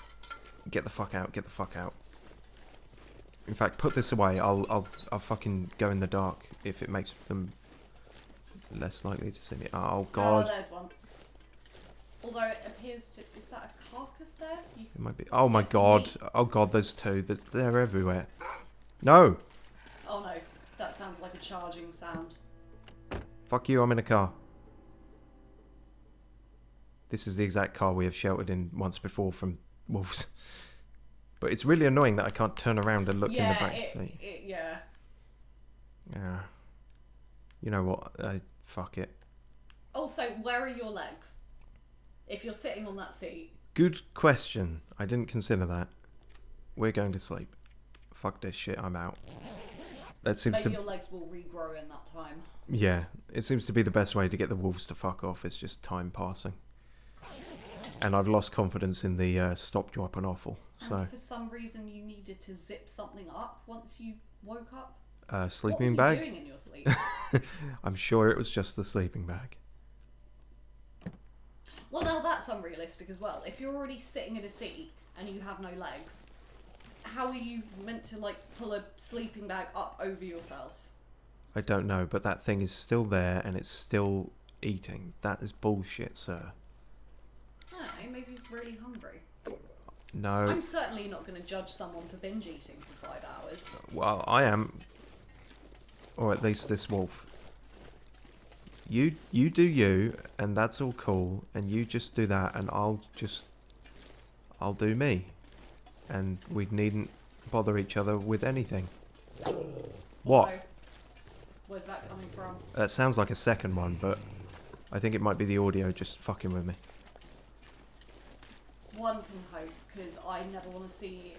get the fuck out. Get the fuck out. In fact, put this away. I'll fucking go in the dark if it makes them less likely to see me. Oh god. Oh, there's one. Although it appears to... Is that a carcass there? It might be. Oh my god. Oh god, there's 2. They're everywhere. No. Oh no, that sounds like a charging sound. Fuck you, I'm in a car. This is the exact car we have sheltered in once before from wolves. But it's really annoying that I can't turn around and look in the back seat. Yeah. Yeah. You know what? Fuck it. Also, where are your legs? If you're sitting on that seat. Good question. I didn't consider that. We're going to sleep. fuck this shit, I'm out. That seems Maybe to... your legs will regrow in that time. Yeah, it seems to be the best way to get the wolves to fuck off. It's just time passing. And I've lost confidence in the stop, drop and offal. So And for some reason you needed to zip something up once you woke up? sleeping what were bag? you doing in your sleep? I'm sure it was just the sleeping bag. Well, now that's unrealistic as well. If you're already sitting in a seat and you have no legs, how are you meant to, like, pull a sleeping bag up over yourself? I don't know, but that thing is still there and it's still eating. That is bullshit, sir. I don't know, maybe he's really hungry. No. I'm certainly not going to judge someone for binge eating for 5 hours. Well, I am. Or at least this wolf. You do you, and that's all cool, and you just do that, and I'll do me. And we needn't bother each other with anything. What? So, where's that coming from? That sounds like a second one, but I think it might be the audio just fucking with me. One can hope, because I never want to see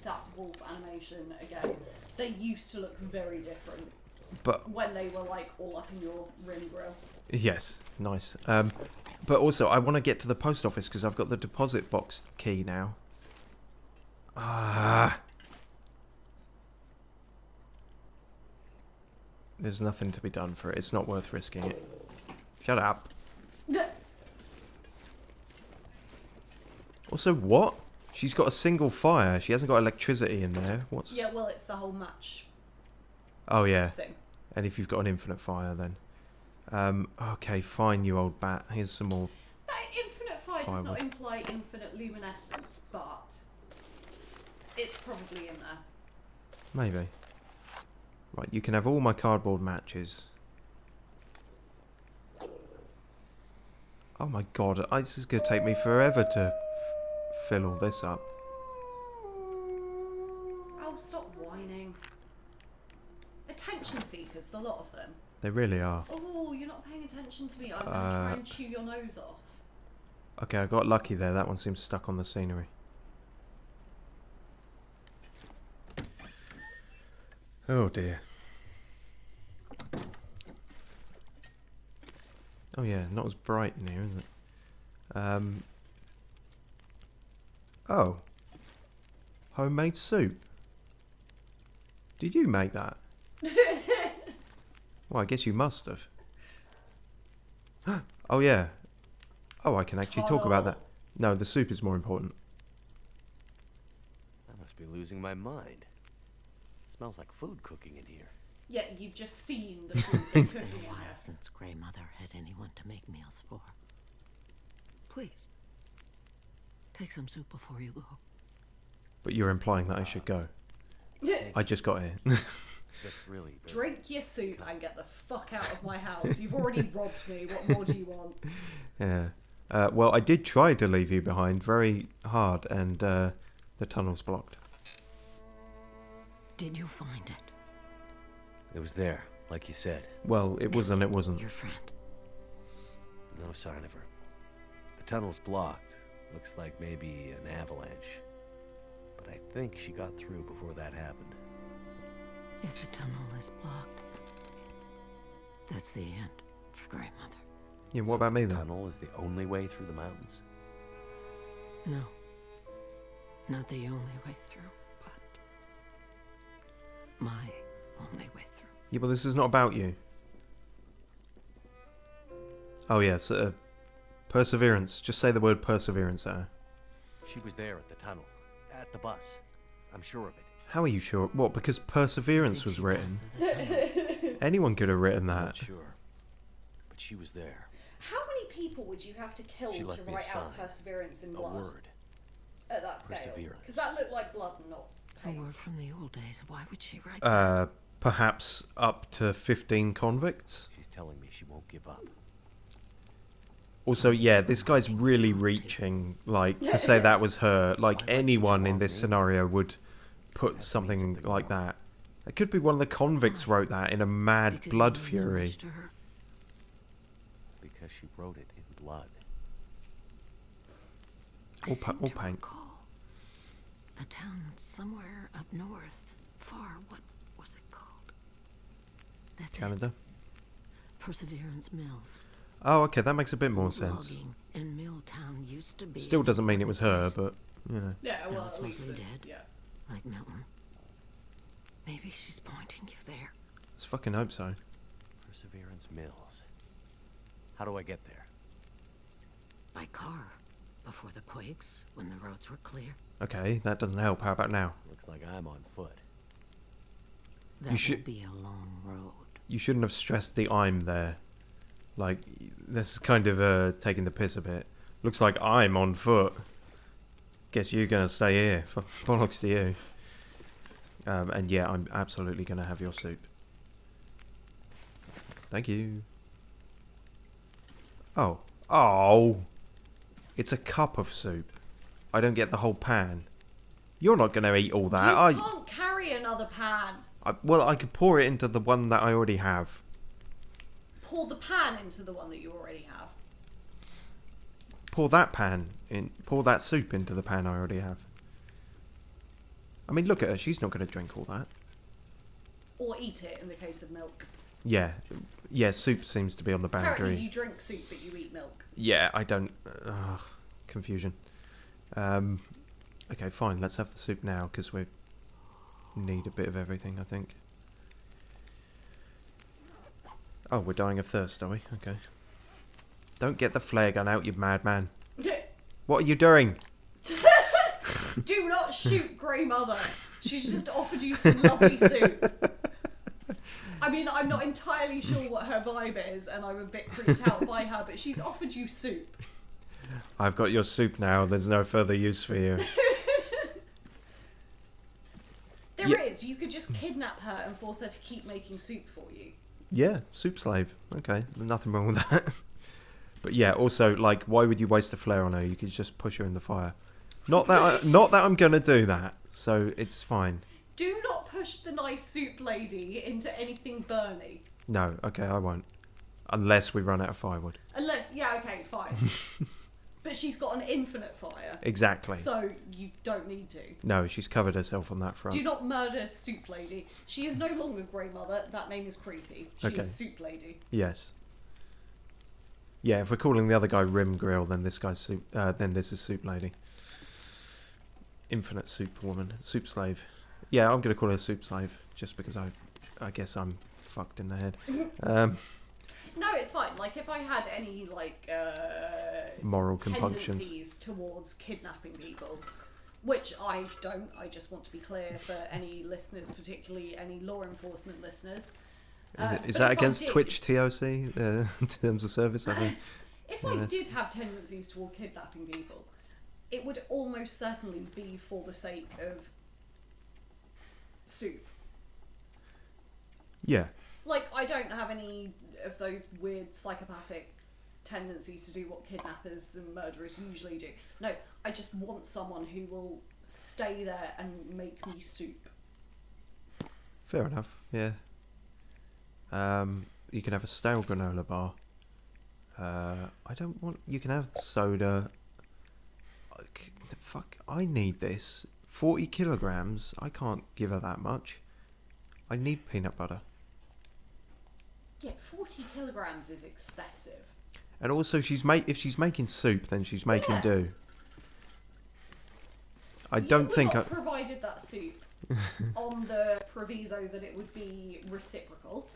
that wolf animation again. They used to look very different But when they were, like, all up in your rim grill. yes, nice. But also, I want to get to the post office because I've got the deposit box key now. Ah. There's nothing to be done for it. It's not worth risking it. Shut up. Also, what? She's got a single fire. She hasn't got electricity in there. What's... Yeah, well, it's the whole match Oh, yeah. thing. And if you've got an infinite fire, then... okay, fine, you old bat. Here's some more... That infinite fire does Firewood. not imply infinite luminescence, but it's probably in there. Maybe. Right, you can have all my cardboard matches. Oh my god, this is going to take me forever to fill all this up. Oh, stop whining. Attention seekers, the lot of them. They really are. Oh, you're not paying attention to me. I'm going to try and chew your nose off. Okay, I got lucky there. That one seems stuck on the scenery. Oh dear. Oh yeah, not as bright in here, is it? Oh. Homemade soup. Did you make that? Well, I guess you must have. Oh yeah. Oh, I can actually talk about that. No, the soup is more important. I must be losing my mind. It smells like food cooking in here. Yeah, you've just seen the food that's cooking in While there. since Grey Mother had anyone to make meals for. Please, take some soup before you go. But you're implying that I should go. I just got here. That's really very... Drink your soup and get the fuck out of my house. You've already robbed me. What more do you want? Yeah. Well, I did try to leave you behind very hard, and the tunnel's blocked. Did you find it? It was there, like you said. Well, it was and it wasn't. Your friend. No sign of her. The tunnel's blocked. Looks like maybe an avalanche. But I think she got through before that happened. If the tunnel is blocked, that's the end for Grey Mother. Yeah, what about me The then? tunnel is the only way through the mountains? No. Not the only way through, but my only way through. Yeah, but this is not about you. Oh yes, perseverance. Just say the word perseverance at her. She was there at the tunnel. At the bus. I'm sure of it. How are you sure? What, because perseverance was written? Anyone could have written I'm not that. sure. But she was there. How many people would you have to kill She to left me a write out sign. perseverance in A blood word. at that scale? Perseverance. Because that looked like blood, not A pain. word from the old days. Why would she write that? Perhaps up to 15 convicts? She's telling me she won't give up. Also, yeah, this guy's really reaching, like, to say that was her. Like, anyone in this scenario would put something like that. It could be one of the convicts wrote that in a mad Because it blood means so fury. much to her. Because she wrote it in blood. I Or seem or to paint. recall a town somewhere up north far. What was it called? That's Canada. it. Perseverance Mills. Oh, okay, that makes a bit more sense. Logging in Milltown used to be. Still doesn't mean it was her, but, you know. Yeah, Now well, it's at least mostly it's, dead. yeah. Like Milton. Maybe she's pointing you there. Let's fucking hope so. Perseverance Mills. How do I get there? By car. Before the quakes, when the roads were clear. Okay, that doesn't help. How about now? Looks like I'm on foot. That should- will be a long road. You shouldn't have stressed the I'm there. Like, this is kind of taking the piss a bit. Looks like I'm on foot. Guess you're gonna stay here. Bollocks to you. And yeah, I'm absolutely gonna have your soup. Thank you. Oh. Oh! It's a cup of soup. I don't get the whole pan. You're not gonna eat all that. You can't carry another pan. Well, I could pour it into the one that I already have. Pour the pan into the one that you already have. Pour that pan in. Pour that soup into the pan I already have. I mean, look at her. She's not going to drink all that. Or eat it in the case of milk. Yeah. Yeah, soup seems to be on the Apparently boundary. you drink soup but you eat milk. Yeah, I don't... confusion. Okay, fine. Let's have the soup now, because we need a bit of everything, I think. Oh, we're dying of thirst, are we? Okay. Don't get the flare gun out, you madman. What are you doing? Do not shoot Grey Mother. She's just offered you some lovely soup. I mean, I'm not entirely sure what her vibe is, and I'm a bit creeped out by her, but she's offered you soup. I've got your soup now. There's no further use for you. There is. You could just kidnap her and force her to keep making soup for you. Yeah, soup slave. Okay, there's nothing wrong with that. But yeah, also, like, why would you waste a flare on her? You could just push her in the fire. Not that I'm gonna do that. So it's fine. Do not push the nice soup lady into anything burny. No, okay, I won't. Unless we run out of firewood. Unless, yeah, okay, fine. But she's got an infinite fire. Exactly. So you don't need to. No, she's covered herself on that front. Do not murder Soup Lady. She is no longer Grey Mother. That name is creepy. She Okay. is Soup Lady. Yes. Yeah, if we're calling the other guy Rim Grill, then this guy's soup. Then this is Soup Lady. Infinite Soup Woman, Soup Slave. Yeah, I'm gonna call her Soup Slave just because I guess I'm fucked in the head. No, it's fine. Like, if I had any, like, Moral compunctions. tendencies towards kidnapping people, which I don't, I just want to be clear for any listeners, particularly any law enforcement listeners. Is But that if I against did- Twitch TOC terms of service? I think. If I Yes. did have tendencies toward kidnapping people, it would almost certainly be for the sake of soup. Yeah. Like, I don't have any of those weird psychopathic tendencies to do what kidnappers and murderers usually do. No, I just want someone who will stay there and make me soup. Fair enough. Yeah. You can have a stale granola bar. I don't want. You can have soda. Fuck! I need this. 40 kilograms. I can't give her that much. I need peanut butter. Yeah, 40 kilograms is excessive. And also, if she's making soup, then she's making do. I don't would think not provided that soup on the proviso that it would be reciprocal.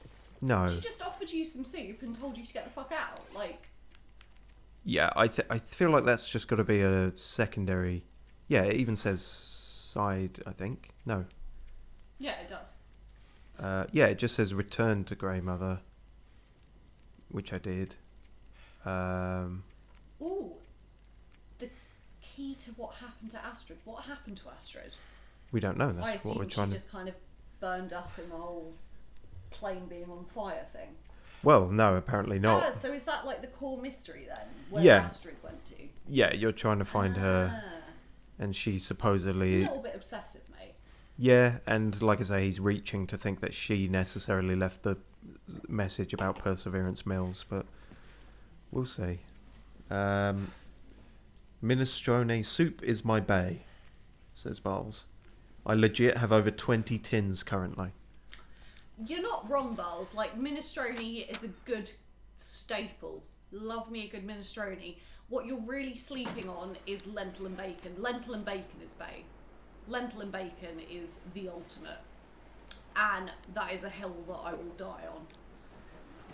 No. She just offered you some soup and told you to get the fuck out. Like, Yeah, I feel like that's just got to be a secondary. Yeah, it even says side. I think no. yeah, it does. Yeah, it just says return to Grey Mother, which I did. Ooh, the key to what happened to Astrid. What happened to Astrid? We don't know. I That's what assume we're she trying to. just kind of burned up in the whole plane being on fire thing. Well, no, apparently not. Ah, so is that like the core mystery then? Where Yeah. Astrid went to? Yeah, you're trying to find her, and she A supposedly. little bit obsessive, mate. Yeah, and like I say, he's reaching to think that she necessarily left the message about Perseverance Mills, but we'll see. Minestrone soup is my bae, says Barles. I legit have over 20 tins currently. You're not wrong, Bells. Like, minestrone is a good staple. Love me a good minestrone. What you're really sleeping on is lentil and bacon. Lentil and bacon is bae. Lentil and bacon is the ultimate. And that is a hill that I will die on.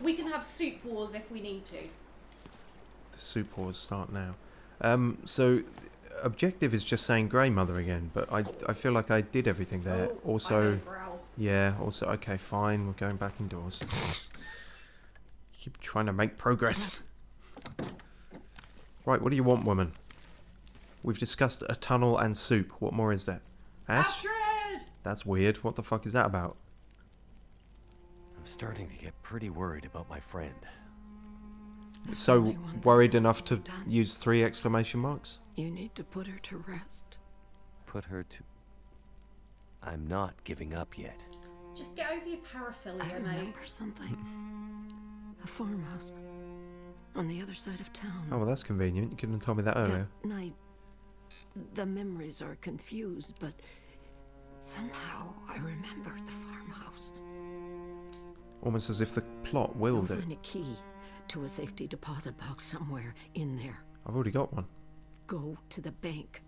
We can have soup wars if we need to. The soup wars start now. So objective is just saying grey mother again, but I feel like I did everything there. Oh, Also, I heard a growl. yeah, also, okay, fine, we're going back indoors. Keep trying to make progress. Right, what do you want, woman? We've discussed a tunnel and soup. What more is there? Ash? Astrid! That's weird. What the fuck is that about? I'm starting to get pretty worried about my friend. There's So only one thing worried we enough to can do. use 3 exclamation marks? You need to put her to rest. Put her to... I'm not giving up yet. Just get over your I paraphilia, mate. remember something. A farmhouse. On the other side of town. Oh, well, that's convenient. You couldn't have told me that earlier. That night, the memories are confused, but somehow I remember the farmhouse. Almost as if the plot You'll willed it. find a key to a safety deposit box somewhere in there. I've already got one. Go to the bank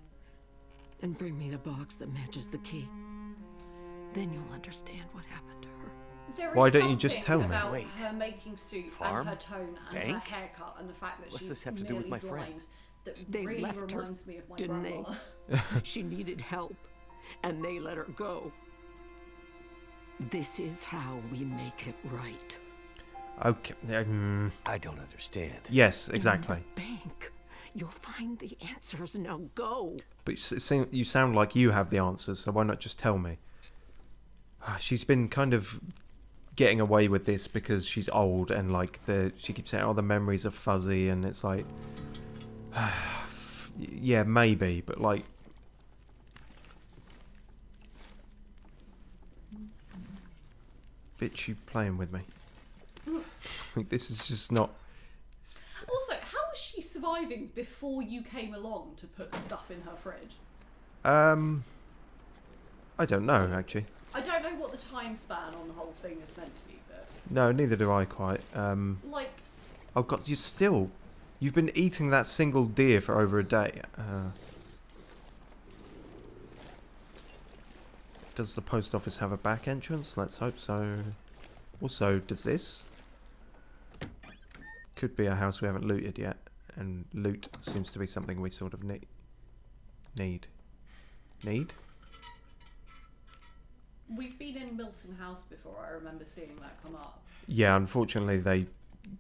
and bring me the box that matches the key. Then you'll understand what happened to her. There is Why don't you just something tell me? about Wait. her making soup Farm? and her tone and her Bank? haircut and the fact that What's she's this have to do with nearly my friend? blind that They really left her, reminds me of my didn't they? grandmother. She needed help, and they let her go. This is how we make it right. Okay. I don't understand. Yes, exactly. In the bank. You'll find the answers. Now go. But you sound like you have the answers, so why not just tell me? She's been kind of getting away with this because she's old and like she keeps saying, "Oh, the memories are fuzzy," and it's like, yeah, maybe, but like, bitch, you playing with me? Like, this is just not. Also, how was she surviving before you came along to put stuff in her fridge? I don't know actually. I don't know what the time span on the whole thing is meant to be, but No, neither do I quite. like, Oh god, you've been eating that single deer for over a day. Does the post office have a back entrance? Let's hope so. Also, does this? Could be a house we haven't looted yet, and loot seems to be something we sort of need. Need? we've been in Milton House before. I remember seeing that come up. Yeah, unfortunately they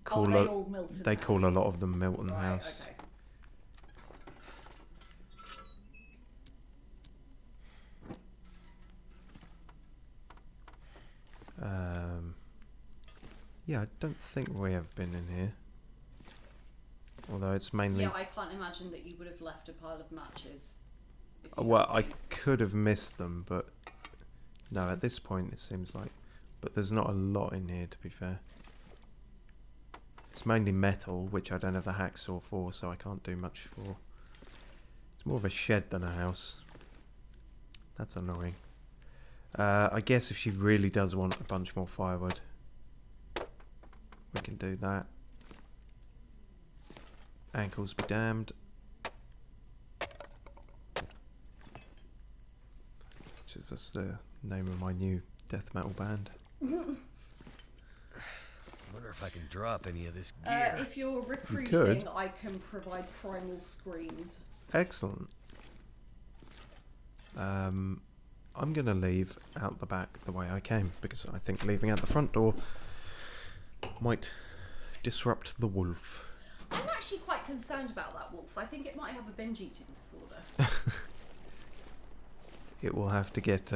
call They all Milton they House. call a lot of them Milton Right, House. okay. Yeah, I don't think we have been in here. Although it's mainly... Yeah, I can't imagine that you would have left a pile of matches. if you Well, had I to. could have missed them, but... No, at this point it seems like... But there's not a lot in here, to be fair. It's mainly metal, which I don't have the hacksaw for, so I can't do much for. It's more of a shed than a house. That's annoying. I guess if she really does want a bunch more firewood, we can do that. Ankles be damned. Which is just the name of my new death metal band. I wonder if I can drop any of this gear. If you're could. recruiting, I can provide primal screams. Excellent. I'm going to leave out the back the way I came, because I think leaving out the front door might disrupt the wolf. I'm actually quite concerned about that wolf. I think it might have a binge eating disorder. It will have to get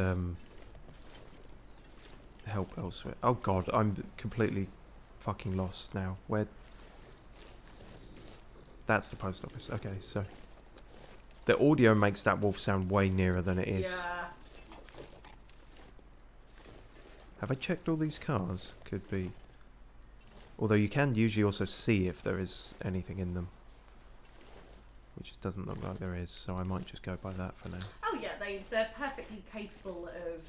help elsewhere. Oh god, I'm completely fucking lost now. Where? That's the post office. Okay, so the audio makes that wolf sound way nearer than it is. Yeah. Have I checked all these cars? Could be. Although you can usually also see if there is anything in them. which it doesn't look like there is, so I might just go by that for now. Oh yeah, they're perfectly capable of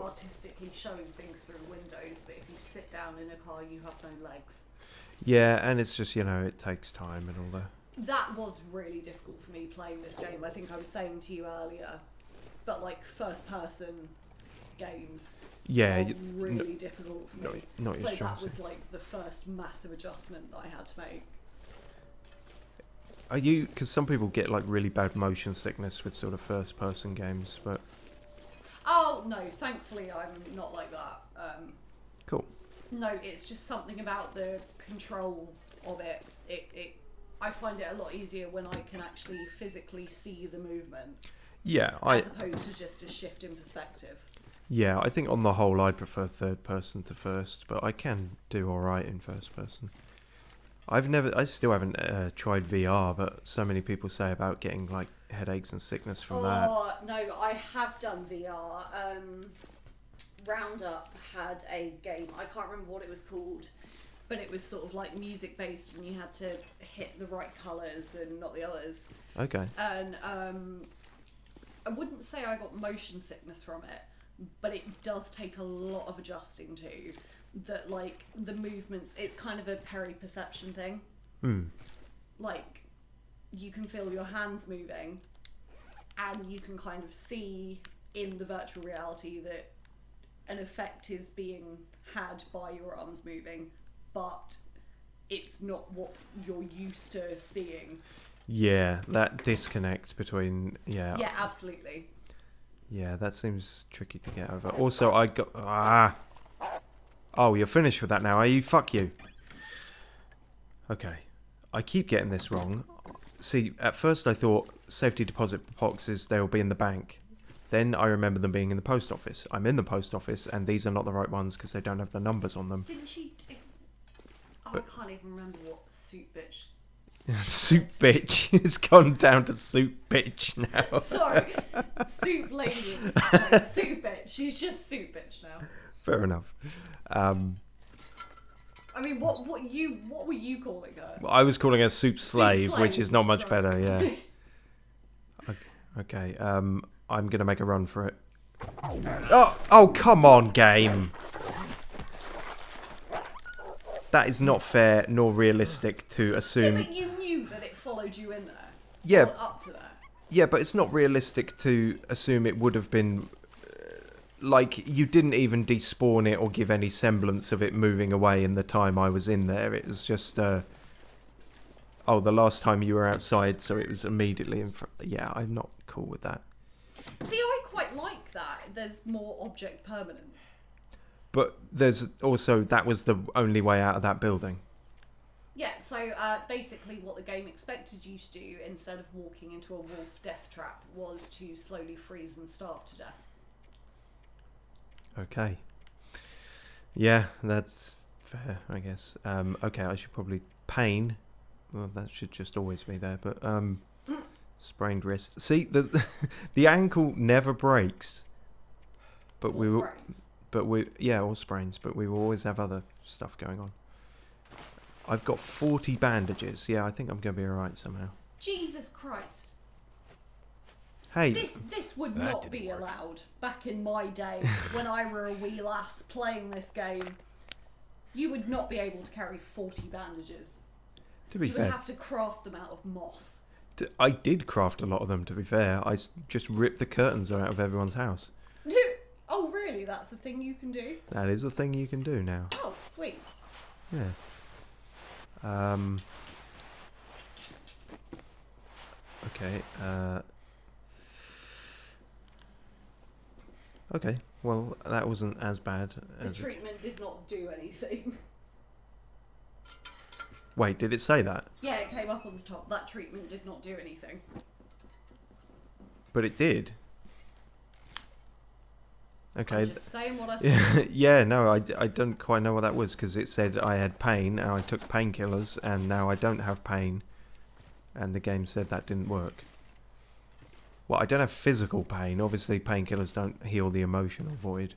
artistically showing things through windows, but if you sit down in a car, you have no legs. Yeah, and it's just, you know, it takes time and all that. That was really difficult for me playing this game. I think I was saying to you earlier, but like first-person games Yeah, are really difficult for me. not your So strong that was suit. like the first massive adjustment that I had to make. Are you, because some people get like really bad motion sickness with sort of first-person games, but Oh no, thankfully I'm not like that. cool. No, it's just something about the control of it. I find it a lot easier when I can actually physically see the movement, Yeah, as opposed to just a shift in perspective. Yeah, I think on the whole I prefer third person to first, but I can do alright in first person. I still haven't tried VR, but so many people say about getting like headaches and sickness from that. Oh no, I have done VR. Roundup had a game, I can't remember what it was called, but it was sort of like music based and you had to hit the right colours and not the others. Okay. And I wouldn't say I got motion sickness from it, but it does take a lot of adjusting to. That like the movements, it's kind of a peri-perception thing. Like you can feel your hands moving and you can kind of see in the virtual reality that an effect is being had by your arms moving, but it's not what you're used to seeing. Yeah, that disconnect between Yeah, absolutely. Yeah, that seems tricky to get over. Also, I got Oh, you're finished with that now, are you? Fuck you. Okay. I keep getting this wrong. See, at first I thought safety deposit boxes, they'll be in the bank. Then I remember them being in the post office. I'm in the post office, and these are not the right ones because they don't have the numbers on them. Didn't she... Oh, But- I can't even remember what suit bitch... Soup bitch. It's gone down to soup bitch now. Sorry, soup lady. No, soup bitch. She's just soup bitch now. Fair enough. I mean, what were you calling her? I was calling her soup slave, which slave, is not much right. better, yeah. Okay, I'm going to make a run for it. Oh, come on, game. That is not fair nor realistic to Yeah, assume. but you knew that it followed you in there. Yeah. Or up to there. Yeah, but it's not realistic to assume it would have been... like, you didn't even despawn it or give any semblance of it moving away in the time I was in there. It was just... oh, the last time you were outside, so it was immediately in front... Yeah, I'm not cool with that. See, I quite like that. There's more object permanence. But there's also... that was the only way out of that building. Yeah, so basically what the game expected you to do instead of walking into a wolf death trap was to slowly freeze and starve to death. Okay. Yeah, that's fair, I guess. Okay, I should probably... pain. Well, that should just always be there, but... sprained wrist. See, the ankle never breaks. But Or we will... sprains. But we... yeah, or sprains, but we will always have other stuff going on. I've got 40 bandages. Yeah, I think I'm going to be alright somehow. Jesus Christ. Hey, This would That not didn't be work. allowed back in my day when I were a wee lass playing this game. You would not be able to carry 40 bandages. to be You would fair, have to craft them out of moss. I did craft a lot of them, to be fair. I just ripped the curtains out of everyone's house. Oh, really? That's the thing you can do? That is a thing you can do now. Oh, sweet. Yeah. Okay. Okay. Well, that wasn't as bad The as. treatment did not do anything. Wait, did it say that? Yeah, it came up on the top. That treatment did not do anything. But it did. Okay. I'm just saying what I said. Yeah, no, I don't quite know what that was because it said I had pain and I took painkillers and now I don't have pain, and the game said that didn't work. Well, I don't have physical pain. Obviously, painkillers don't heal the emotional void,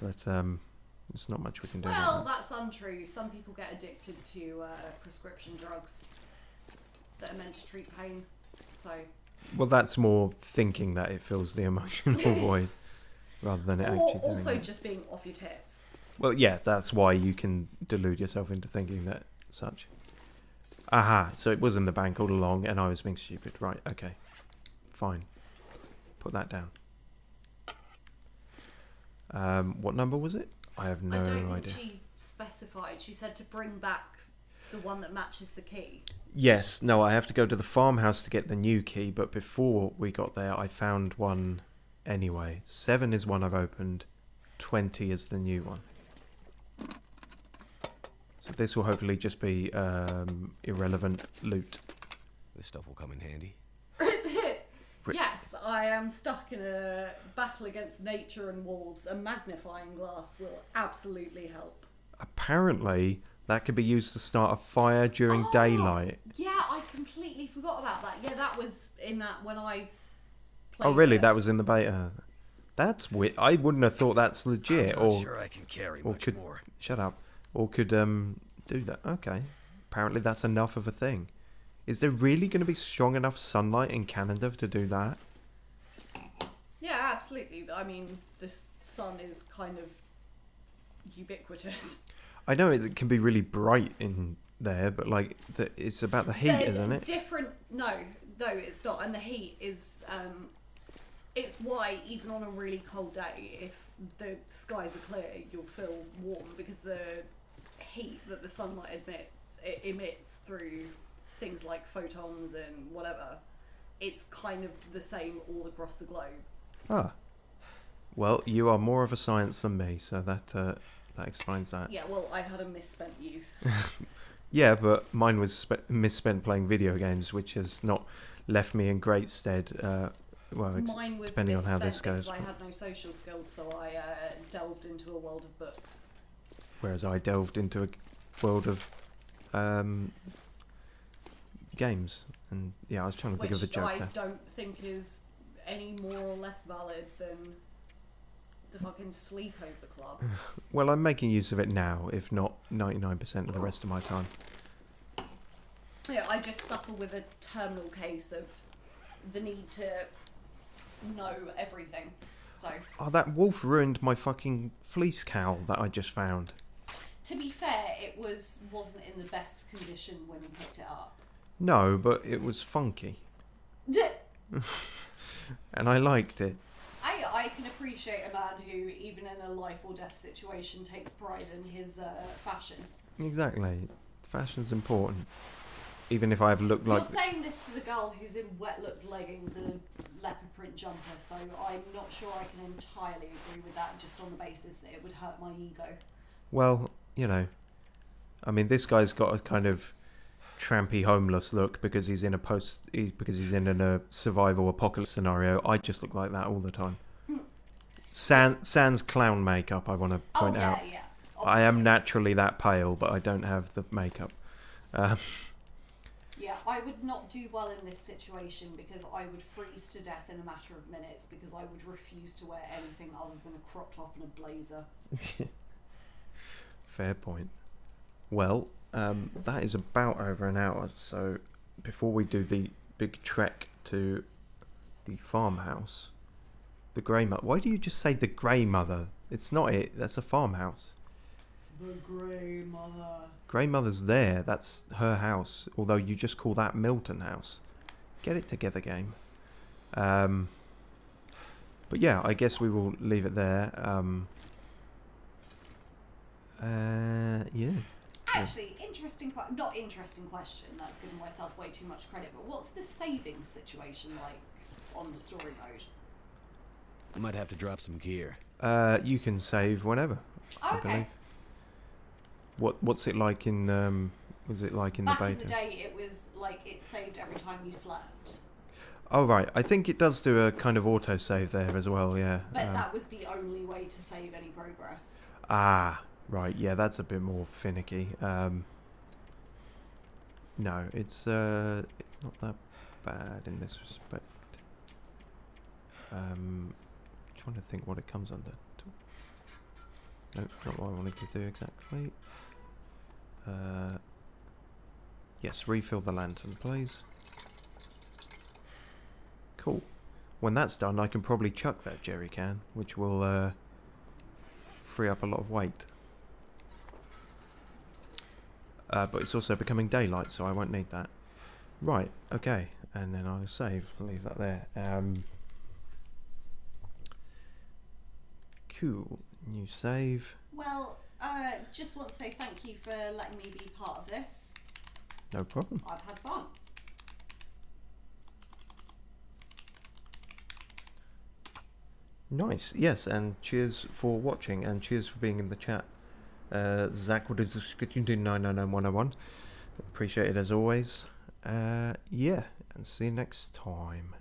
but there's not much we can do Well, about that. that's untrue. Some people get addicted to prescription drugs. that are meant to treat pain. So. Well, that's more thinking that it fills the emotional void rather than it actually doing Also it. just being off your tits. Well, yeah, that's why you can delude yourself into thinking that such. Aha, so it was in the bank all along and I was being stupid. Right, okay. Fine. Put that down. What number was it? I have no I don't idea. think she specified. She said to bring back the one that matches the key. Yes, no, I have to go to the farmhouse to get the new key, but before we got there, I found one anyway. 7 is one I've opened, 20 is the new one. So this will hopefully just be irrelevant loot. This stuff will come in handy. Yes, I am stuck in a battle against nature and wolves. A magnifying glass will absolutely help. Apparently, that could be used to start a fire during daylight. Yeah, I completely forgot about that. Yeah, that was in that when I played. Oh, really? it. That was in the beta? That's weird. I wouldn't have thought that's legit. I'm not Or sure I can carry or much could more. shut up. Or could do that. Okay. Apparently that's enough of a thing. Is there really going to be strong enough sunlight in Canada to do that? Yeah, absolutely. I mean, the sun is kind of ubiquitous. I know it can be really bright in there, but like it's about the heat, They're isn't it? Different. No, it's not. And the heat is. It's why even on a really cold day, if the skies are clear, you'll feel warm because the heat that the sunlight emits through things like photons and whatever, it's kind of the same all across the globe. Ah. Well, you are more of a science than me, so that explains that. Yeah, well, I had a misspent youth. Yeah, but mine was misspent playing video games, which has not left me in great stead. Mine was depending on how this misspent goes. because I had no social skills, so I delved into a world of books. Whereas I delved into a world of games, and yeah, I was trying to think of a joke I there. don't think is any more or less valid than the fucking sleepover club. Well, I'm making use of it now, if not 99% of the rest of my time. Yeah, I just suffer with a terminal case of the need to know everything. So, Oh, that wolf ruined my fucking fleece cowl that I just found. to be fair, it wasn't in the best condition when we picked it up. No, but it was funky, and I liked it. I can appreciate a man who, even in a life or death situation, takes pride in his fashion. Exactly. Fashion's important. Even if I've looked like... You're saying this to the girl who's in wet-looked leggings and a leopard print jumper, so I'm not sure I can entirely agree with that just on the basis that it would hurt my ego. Well, you know, I mean, this guy's got a kind of trampy homeless look because he's in a survival apocalypse scenario. I just look like that all the time. Sans clown makeup, I want to point out. Yeah, I am obviously. naturally that pale, but I don't have the makeup. Yeah, I would not do well in this situation because I would freeze to death in a matter of minutes because I would refuse to wear anything other than a crop top and a blazer. Fair point. Well, that is about over an hour, so before we do the big trek to the farmhouse, the Grey Mother... Why do you just say the Grey Mother? It's not it, that's a farmhouse. The Grey Mother. Grey Mother's there, that's her house, although you just call that Milton House. Get it together, game. But yeah, I guess we will leave it there. Yeah. Actually, not interesting question, that's giving myself way too much credit, but what's the saving situation like on the story mode? I might have to drop some gear. You can save whenever, I Okay. believe. What's it like in was it like in Back the in beta? the day, it was like it saved every time you slept. Oh right, I think it does do a kind of auto save there as well, yeah. But that was the only way to save any progress. Ah, right, yeah, that's a bit more finicky. No, it's not that bad in this respect. Trying to think what it comes under. Nope, not what I wanted to do exactly. Yes, refill the lantern, please. Cool. When that's done, I can probably chuck that jerry can, which will free up a lot of weight. But it's also becoming daylight, so I won't need that. Right, okay. And then I'll save. Leave that there. Cool. New save. Well, just want to say thank you for letting me be part of this. No problem. I've had fun. Nice. Yes, and cheers for watching, and cheers for being in the chat. Zach, what is the 999101? Appreciate it as always. Yeah, and see you next time.